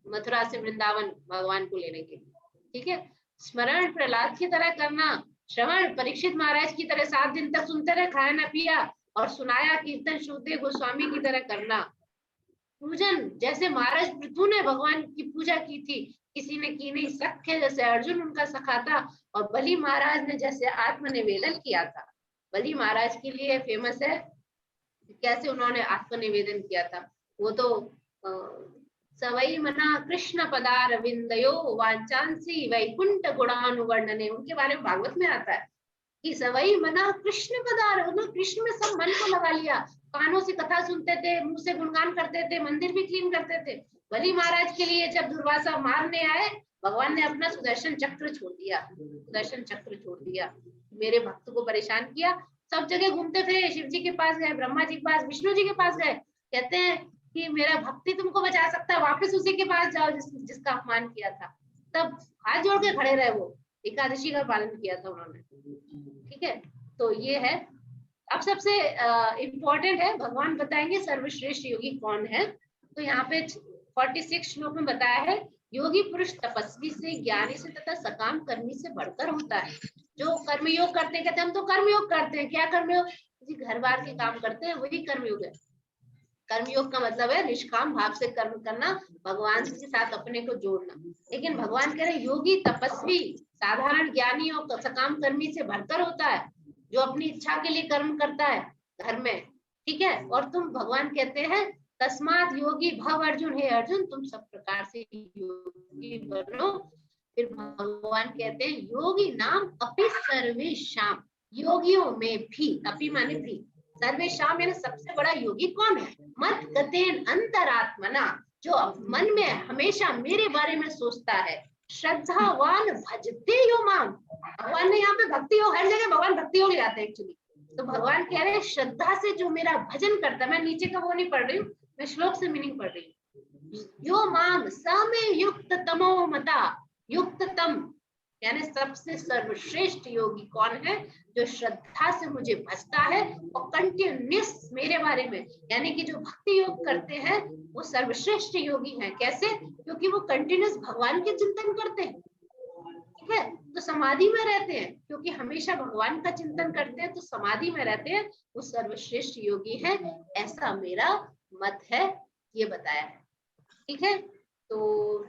मथुरा से वृंदावन भगवान को लेने के। ठीक है, स्मरण प्रहलाद की तरह करना, श्रवण परीक्षित महाराज की तरह 7 दिन तक सुनते रहे, खाया ना पिया, और सुनाया कीर्तन शुद्धे गोस्वामी की तरह करना। पूजन जैसे महाराज पृथु ने भगवान की पूजा की थी, किसी ने की नहीं। सख्य जैसे अर्जुन उनका सखा था, और बलि महाराज ने जैसे आत्मनिवेदन किया था। बलि महाराज के लिए फेमस है कैसे उन्होंने आत्मनिवेदन किया था। वो तो सवई मना कृष्ण पदार विंदयो वांचांसी वैकुंठ गुणानुवर्णने, उनके बारे में भागवत में आता है कि सवई मना कृष्ण पदार, उन्होंने कृष्ण में सब मन को लगा लिया। कानों से कथा सुनते थे, मुंह से गुणगान करते थे, मंदिर भी क्लीन करते थे। बलि महाराज के लिए जब दुर्वासा मारने आए, भगवान ने अपना सुदर्शन चक्र छोड़ दिया, सुदर्शन चक्र छोड़ दिया। मेरे भक्त को परेशान किया, सब जगह घूमते फिरे, शिव जी के पास गए, ब्रह्मा जी के पास, विष्णु जी के पास गए, कहते हैं कि मेरा भक्ति तुमको बचा सकता है, वापस उसी के पास जाओ जिसका अपमान किया था। तब हाथ जोड़ के खड़े रहे, वो एकादशी का पालन किया था उन्होंने। ठीक है, तो ये है। अब सबसे इम्पोर्टेंट है, भगवान बताएंगे सर्वश्रेष्ठ योगी कौन है। तो यहाँ पे 46 श्लोक में बताया है, योगी पुरुष तपस्वी से, ज्ञानी से तथा सकाम कर्मी से बढ़कर होता है। जो कर्मयोग करते हैं, कहते हैं हम तो कर्मयोग करते हैं। क्या कर्मयोग? घर बार के काम करते हैं, वही कर्मयोग है। कर्मयोग का मतलब है निष्काम भाव से कर्म करना, भगवान के साथ अपने को जोड़ना। लेकिन भगवान कह रहे योगी तपस्वी साधारण ज्ञानी और सकाम कर्मी से बढ़कर होता है, जो अपनी इच्छा के लिए कर्म करता है घर में। ठीक है, और तुम भगवान कहते हैं तस्मात योगी भव अर्जुन, हे अर्जुन तुम सब प्रकार से योगी बनो। फिर भगवान कहते हैं योगी नाम अपि सर्वेशाम, योगियों में भी, अपि माने भी, सर्वेशाम यानी सबसे बड़ा योगी कौन है? मत गतेन अंतरात्मना, जो मन में हमेशा मेरे बारे में सोचता है। श्रद्धावान भजते यो माम, भगवान ने यहाँ पे भक्ति योग, हर जगह भगवान भक्ति योग ले आते हैं एक्चुअली। तो भगवान कह रहे हैं श्रद्धा से जो मेरा भजन करता है, मैं नीचे का वो नहीं पढ़ रही हूँ, मैं श्लोक से मीनिंग पढ़ रही हूँ। यो माम समे युक्त तमो मता, युक्त तम यानी सबसे सर्वश्रेष्ठ योगी कौन है? जो श्रद्धा से मुझे भजता है और कंटिन्यूस मेरे बारे में, यानी कि जो भक्ति योग करते हैं वो सर्वश्रेष्ठ योगी हैं। कैसे? क्योंकि वो कंटिन्यूस भगवान के चिंतन करते हैं। ठीक है, तो समाधि में रहते हैं, क्योंकि हमेशा भगवान का चिंतन करते हैं, तो समाधि में रहते हैं, वो सर्वश्रेष्ठ योगी है, ऐसा मेरा मत है, ये बताया है। ठीक है, तो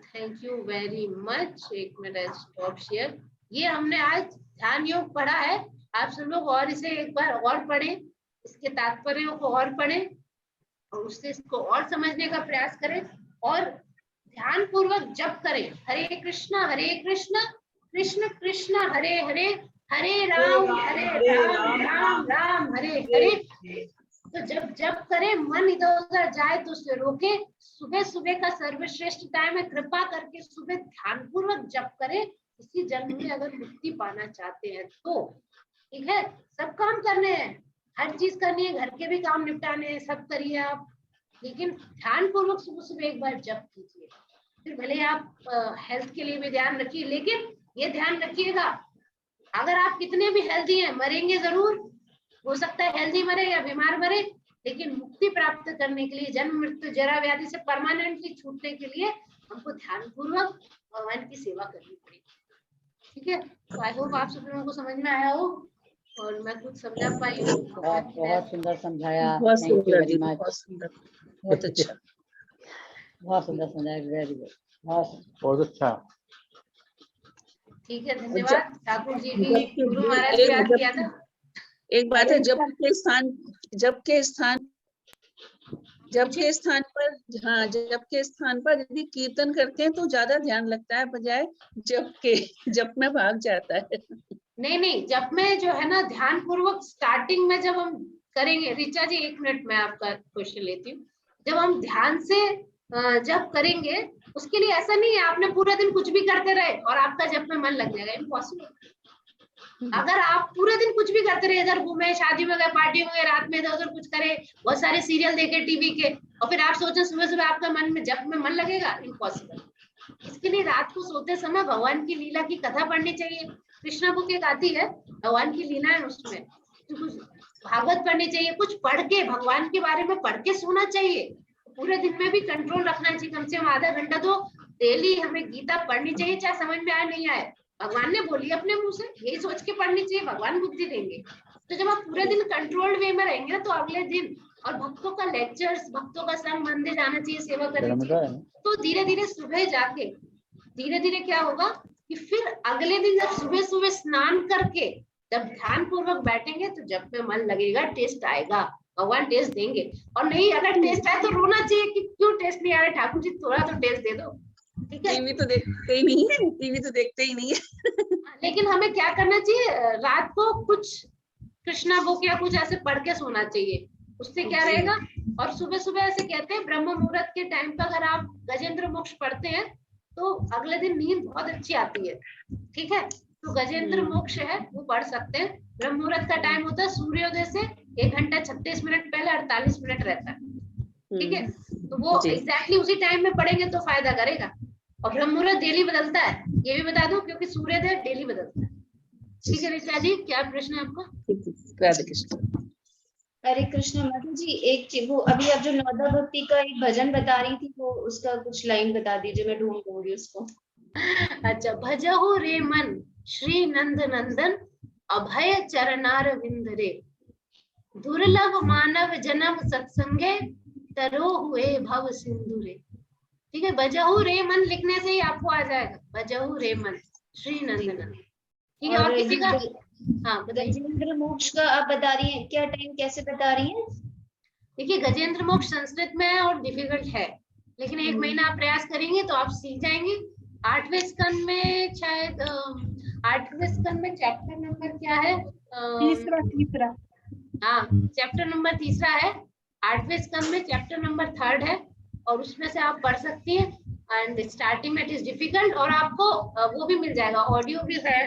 थैंक यू वेरी मच। एक मिनट स्टॉप शेयर। ये हमने आज ध्यान योग पढ़ा है, आप सब लोग और इसे एक बार और पढ़ें, इसके तात्पर्यों को और पढ़ें और उससे इसको और समझने का प्रयास करें और ध्यान पूर्वक जप करें। हरे कृष्णा कृष्ण कृष्ण हरे हरे, हरे राम राम राम हरे हरे। तो जब जप करें मन इधर उधर जाए तो उसे रोके। सुबह सुबह का सर्वश्रेष्ठ टाइम है, कृपा करके सुबह ध्यान पूर्वक जप करें। इसी जन्म में अगर मुक्ति पाना चाहते हैं तो ठीक है, सब काम करने हैं, हर चीज करनी है, घर के भी काम निपटाने हैं, सब करिए आप, लेकिन ध्यान पूर्वक सुबह सुबह एक बार जप कीजिए। फिर भले आप हेल्थ के लिए भी ध्यान रखिए, लेकिन ये ध्यान रखिएगा अगर आप कितने भी हेल्दी हैं, मरेंगे जरूर, हो सकता है हेल्दी मरे या बीमार मरे, लेकिन मुक्ति प्राप्त करने के लिए, जन्म मृत्यु जरा व्याधि से परमानेंटली छूटने के लिए हमको ध्यान पूर्वक भगवान की सेवा करनी पड़ेगी। ठीक है, तो आई होप आप सब लोगों को समझ में आया हो और मैं कुछ समझा पाई हूँ। बहुत सुंदर समझाया, बहुत थैंक यू सुंदर वेरी जी, मच। बहुत सुंदर, बहुत अच्छा। बहुत सुंदर समझाया, वेरी गुड, बहुत अच्छा। ठीक है, धन्यवाद। ठाकुर जी भी, जब गुरु महाराज भी याद किया था। एक बात है, जब के स्थान पर यदि कीर्तन करते हैं तो ज्यादा ध्यान लगता है, बजाय जब में भाग जाता है। नहीं, जब में जो है ना ध्यान पूर्वक स्टार्टिंग में जब हम करेंगे, ऋचा जी एक मिनट में आपका क्वेश्चन लेती हूँ। जब हम ध्यान से जब करेंगे, उसके लिए ऐसा नहीं है आपने पूरा दिन कुछ भी करते रहे और आपका जब में मन लग जाएगा, इम्पॉसिबल। अगर आप पूरे दिन कुछ भी करते रहे, इधर घूमे, शादी में गए, पार्टी में गए, रात में इधर उधर कुछ करे, बहुत सारे सीरियल देखे टीवी के, और फिर आप सोचे सुबह सुबह आपका मन में जब में मन लगेगा, इम्पॉसिबल। इसके लिए रात को सोते समय भगवान की लीला की कथा पढ़नी चाहिए। कृष्णा बुक एक आती है, भगवान की लीला है उसमें, तो कुछ भागवत पढ़नी चाहिए, कुछ पढ़ के भगवान के बारे में पढ़ के सोना चाहिए। पूरे दिन में भी कंट्रोल रखना चाहिए, कम से कम आधा घंटा तो डेली हमें गीता पढ़नी चाहिए, चाहे समझ में आए नहीं आए। भगवान ने बोली अपने मुंह से, यही सोच के पढ़नी चाहिए, भगवान बुद्धि देंगे। तो जब आप पूरे दिन कंट्रोल्ड वे में रहेंगे ना, तो अगले दिन और भक्तों का लेक्चर्स, भक्तों का संग, मंदिर जाना चाहिए, सेवा करनी चाहिए, तो धीरे धीरे सुबह जाके धीरे धीरे क्या होगा कि फिर अगले दिन जब सुबह सुबह स्नान करके जब ध्यान पूर्वक बैठेंगे तो जब में मन लगेगा, टेस्ट आएगा, भगवान टेस्ट देंगे। और नहीं अगर टेस्ट आए तो रोना चाहिए कि क्यों टेस्ट नहीं आ रहा, ठाकुर जी थोड़ा तो टेस्ट दे दो, ठीक है। टीवी तो देखते ही नहीं है, टीवी तो देखते ही नहीं है। लेकिन हमें क्या करना चाहिए, रात को कुछ कृष्णा बुक या कुछ ऐसे पढ़ के सोना चाहिए, उससे क्या रहेगा। और सुबह सुबह ऐसे कहते हैं ब्रह्म मुहूर्त के टाइम पर अगर आप गजेंद्र मोक्ष पढ़ते हैं तो अगले दिन नींद बहुत अच्छी आती है, ठीक है। तो गजेंद्र मोक्ष है वो पढ़ सकते हैं। ब्रह्म मुहूर्त का टाइम होता है सूर्योदय से 1 घंटा 36 मिनट पहले 48 मिनट रहता है, ठीक है। तो वो एग्जैक्टली उसी टाइम में पढ़ेंगे तो फायदा करेगा। और ब्रह्म मुहूर्त डेली बदलता है, ये भी बता दूं, क्योंकि सूर्योदय डेली बदलता है, ठीक है। ऋचा जी क्या प्रश्न है आपका? राधे कृष्ण। हरे कृष्ण। माता जी एक वो अभी आप जो नौदा भक्ति का एक भजन बता रही थी, वो उसका कुछ लाइन बता दीजिए, मैं ढूंढ लूंगी उसको। अच्छा, भजहु रे मन श्री नंद नंदन अभय चरनार विंद रे, दुर्लभ मानव जन्म सत्संगे तरो हुए भव सिंधु रे, ठीक है। भजहु रे मन लिखने से ही आपको आ जाएगा, भजहु रे मन श्री नंद नंदन, ठीक है। और किसी का हाँ बताइए। गजेंद्र मोक्ष का आप बता रही हैं, क्या टाइम कैसे बता रही हैं? देखिए गजेंद्र मोक्ष संस्कृत में है और डिफिकल्ट है, लेकिन 1 महीना आप प्रयास करेंगे तो आप सीख जाएंगे। 8वें स्कंद में शायद 8वें स्कंद में चैप्टर नंबर क्या है? तीसरा हाँ चैप्टर नंबर 3 है। 8वें स्कंद में चैप्टर नंबर 3 है और उसमें से आप पढ़ सकती हैं। एंड स्टार्टिंग में इट इज डिफिकल्ट और आपको वो भी मिल जाएगा, ऑडियो भी है,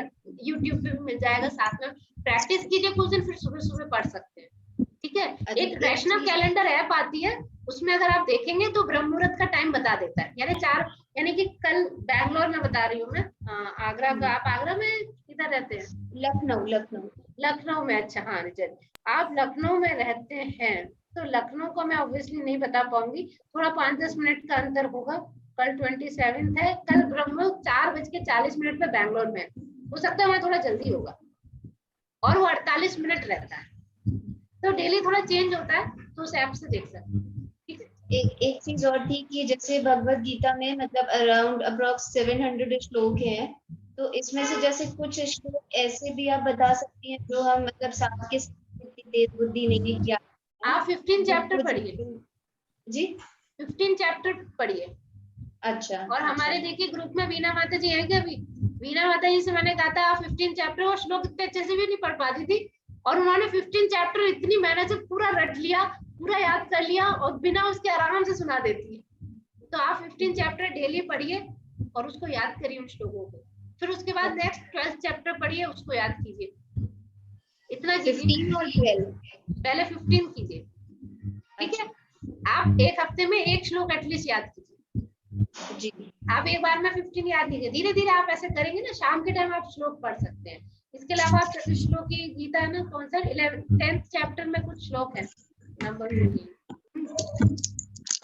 यूट्यूब पे भी मिल जाएगा, साथ में प्रैक्टिस कीजिए कुछ दिन, फिर सुबह सुबह पढ़ सकते हैं, ठीक है। एक वैष्णव कैलेंडर ऐप आती है, उसमें अगर आप देखेंगे तो ब्रह्म मुहूर्त का टाइम बता देता है, यानी कि कल बैंगलोर में बता रही हूँ मैं, आगरा का, आप आगरा में किधर रहते हैं? लखनऊ में। अच्छा हाँ रिचर्ड, आप लखनऊ में रहते हैं तो लखनऊ को मैं ऑब्वियसली नहीं बता पाऊंगी, थोड़ा 5-10 मिनट का अंतर होगा। कल 27 है, कल ब्रह्म 4:40 पे बैंगलोर में, हो सकता है वहां थोड़ा जल्दी होगा, और वो 48 मिनट रहता है, तो डेली थोड़ा चेंज होता है, तो उस ऐप से देख सकते हैं। एक चीज और थी कि जैसे भगवत गीता में मतलब अराउंड अप्रॉक्स 700 श्लोक हैं, तो इसमें से जैसे कुछ श्लोक ऐसे भी आप बता सकती हैं जो हम मतलब साथ के तेज बुद्धि नहीं किया। आप 15 चैप्टर पढ़िए जी, 15 चैप्टर पढ़िए। अच्छा। और हमारे देखिए ग्रुप में वीणा माता जी है क्या? अभी वीणा माता जी से मैंने कहा था आप 15 चैप्टर, और श्लोक इतने अच्छे से भी नहीं पढ़ पाती थी, और उन्होंने 15 चैप्टर इतनी मेहनत से पूरा रट लिया, पूरा याद कर लिया, और बिना उसके आराम से सुना देती है। तो आप 15 चैप्टर डेली पढ़िए और उसको याद करिए उन श्लोकों को, फिर उसके बाद नेक्स्ट 12 चैप्टर पढ़िए, उसको याद कीजिए। इतना 15 और 12 पहले 15 कीजिए, ठीक है। आप एक हफ्ते में 1 श्लोक एटलीस्ट याद कीजिए जी। आप एक बार में 15 याद कीजिए, धीरे धीरे आप ऐसे करेंगे ना, शाम के टाइम आप श्लोक पढ़ सकते हैं। इसके अलावा आप श्लोक की गीता है ना, कौन सा 10th चैप्टर में कुछ श्लोक है, नंबर 2,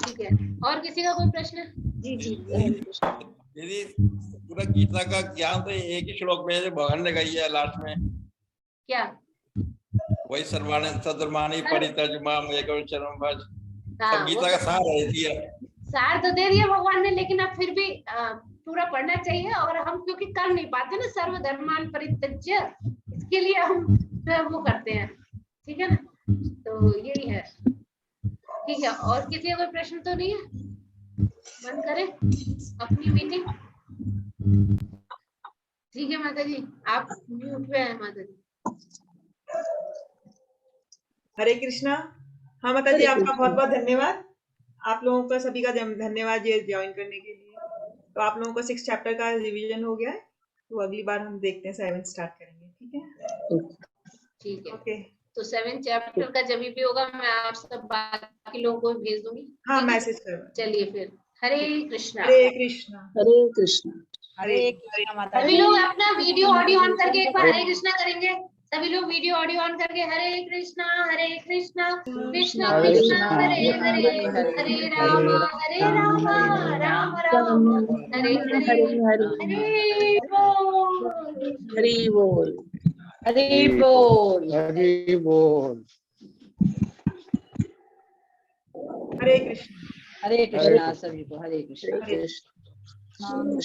ठीक है। और किसी का कोई प्रश्न? जी यदि पूरा गीता का ज्ञान तो एक ही श्लोक में भगवान ने कही है लास्ट में, क्या? वही सर्वाणी सदर्मानी परितर्जुमा एक चरम भज, हाँ, गीता का सार है, सार तो दे दिया भगवान ने, लेकिन अब फिर भी पूरा पढ़ना चाहिए। और हम क्योंकि कर नहीं पाते ना, सर्व धर्मान परित्यज्य, इसके लिए हम वो करते हैं, ठीक है ना, तो यही है, ठीक है। और किसी का कोई प्रश्न तो नहीं है? बंद करें अपनी मीटिंग, ठीक है। माता जी आप म्यूट पे हैं। माता जी हरे कृष्णा। हाँ माता जी, आपका बहुत बहुत धन्यवाद। आप लोगों का सभी का धन्यवाद ये ज्वाइन करने के लिए। तो आप लोगों को 6 चैप्टर का रिवीजन हो गया है, तो अगली बार हम देखते हैं 7 स्टार्ट करेंगे, ठीक है? ठीक है, ओके। तो 7 चैप्टर का जब भी होगा मैं आप सब बाकी लोगों को भेज दूंगी। हाँ मैसेज कर। चलिए फिर, हरे कृष्णा। हरे कृष्णा। हरे कृष्णा माता सभी जी। लोग अपना वीडियो ऑडियो ऑन करके एक बार हरे कृष्णा करेंगे। सभी लोग वीडियो ऑडियो ऑन करके हरे कृष्णा कृष्णा कृष्णा हरे हरे, हरे राम राम राम हरे हरे, हरे बोल। हरि बोल। हरि बोल। हरि बोल। हरे कृष्ण। हरे कृष्णा सभी को, हरे कृष्ण। हरे कृष्ण।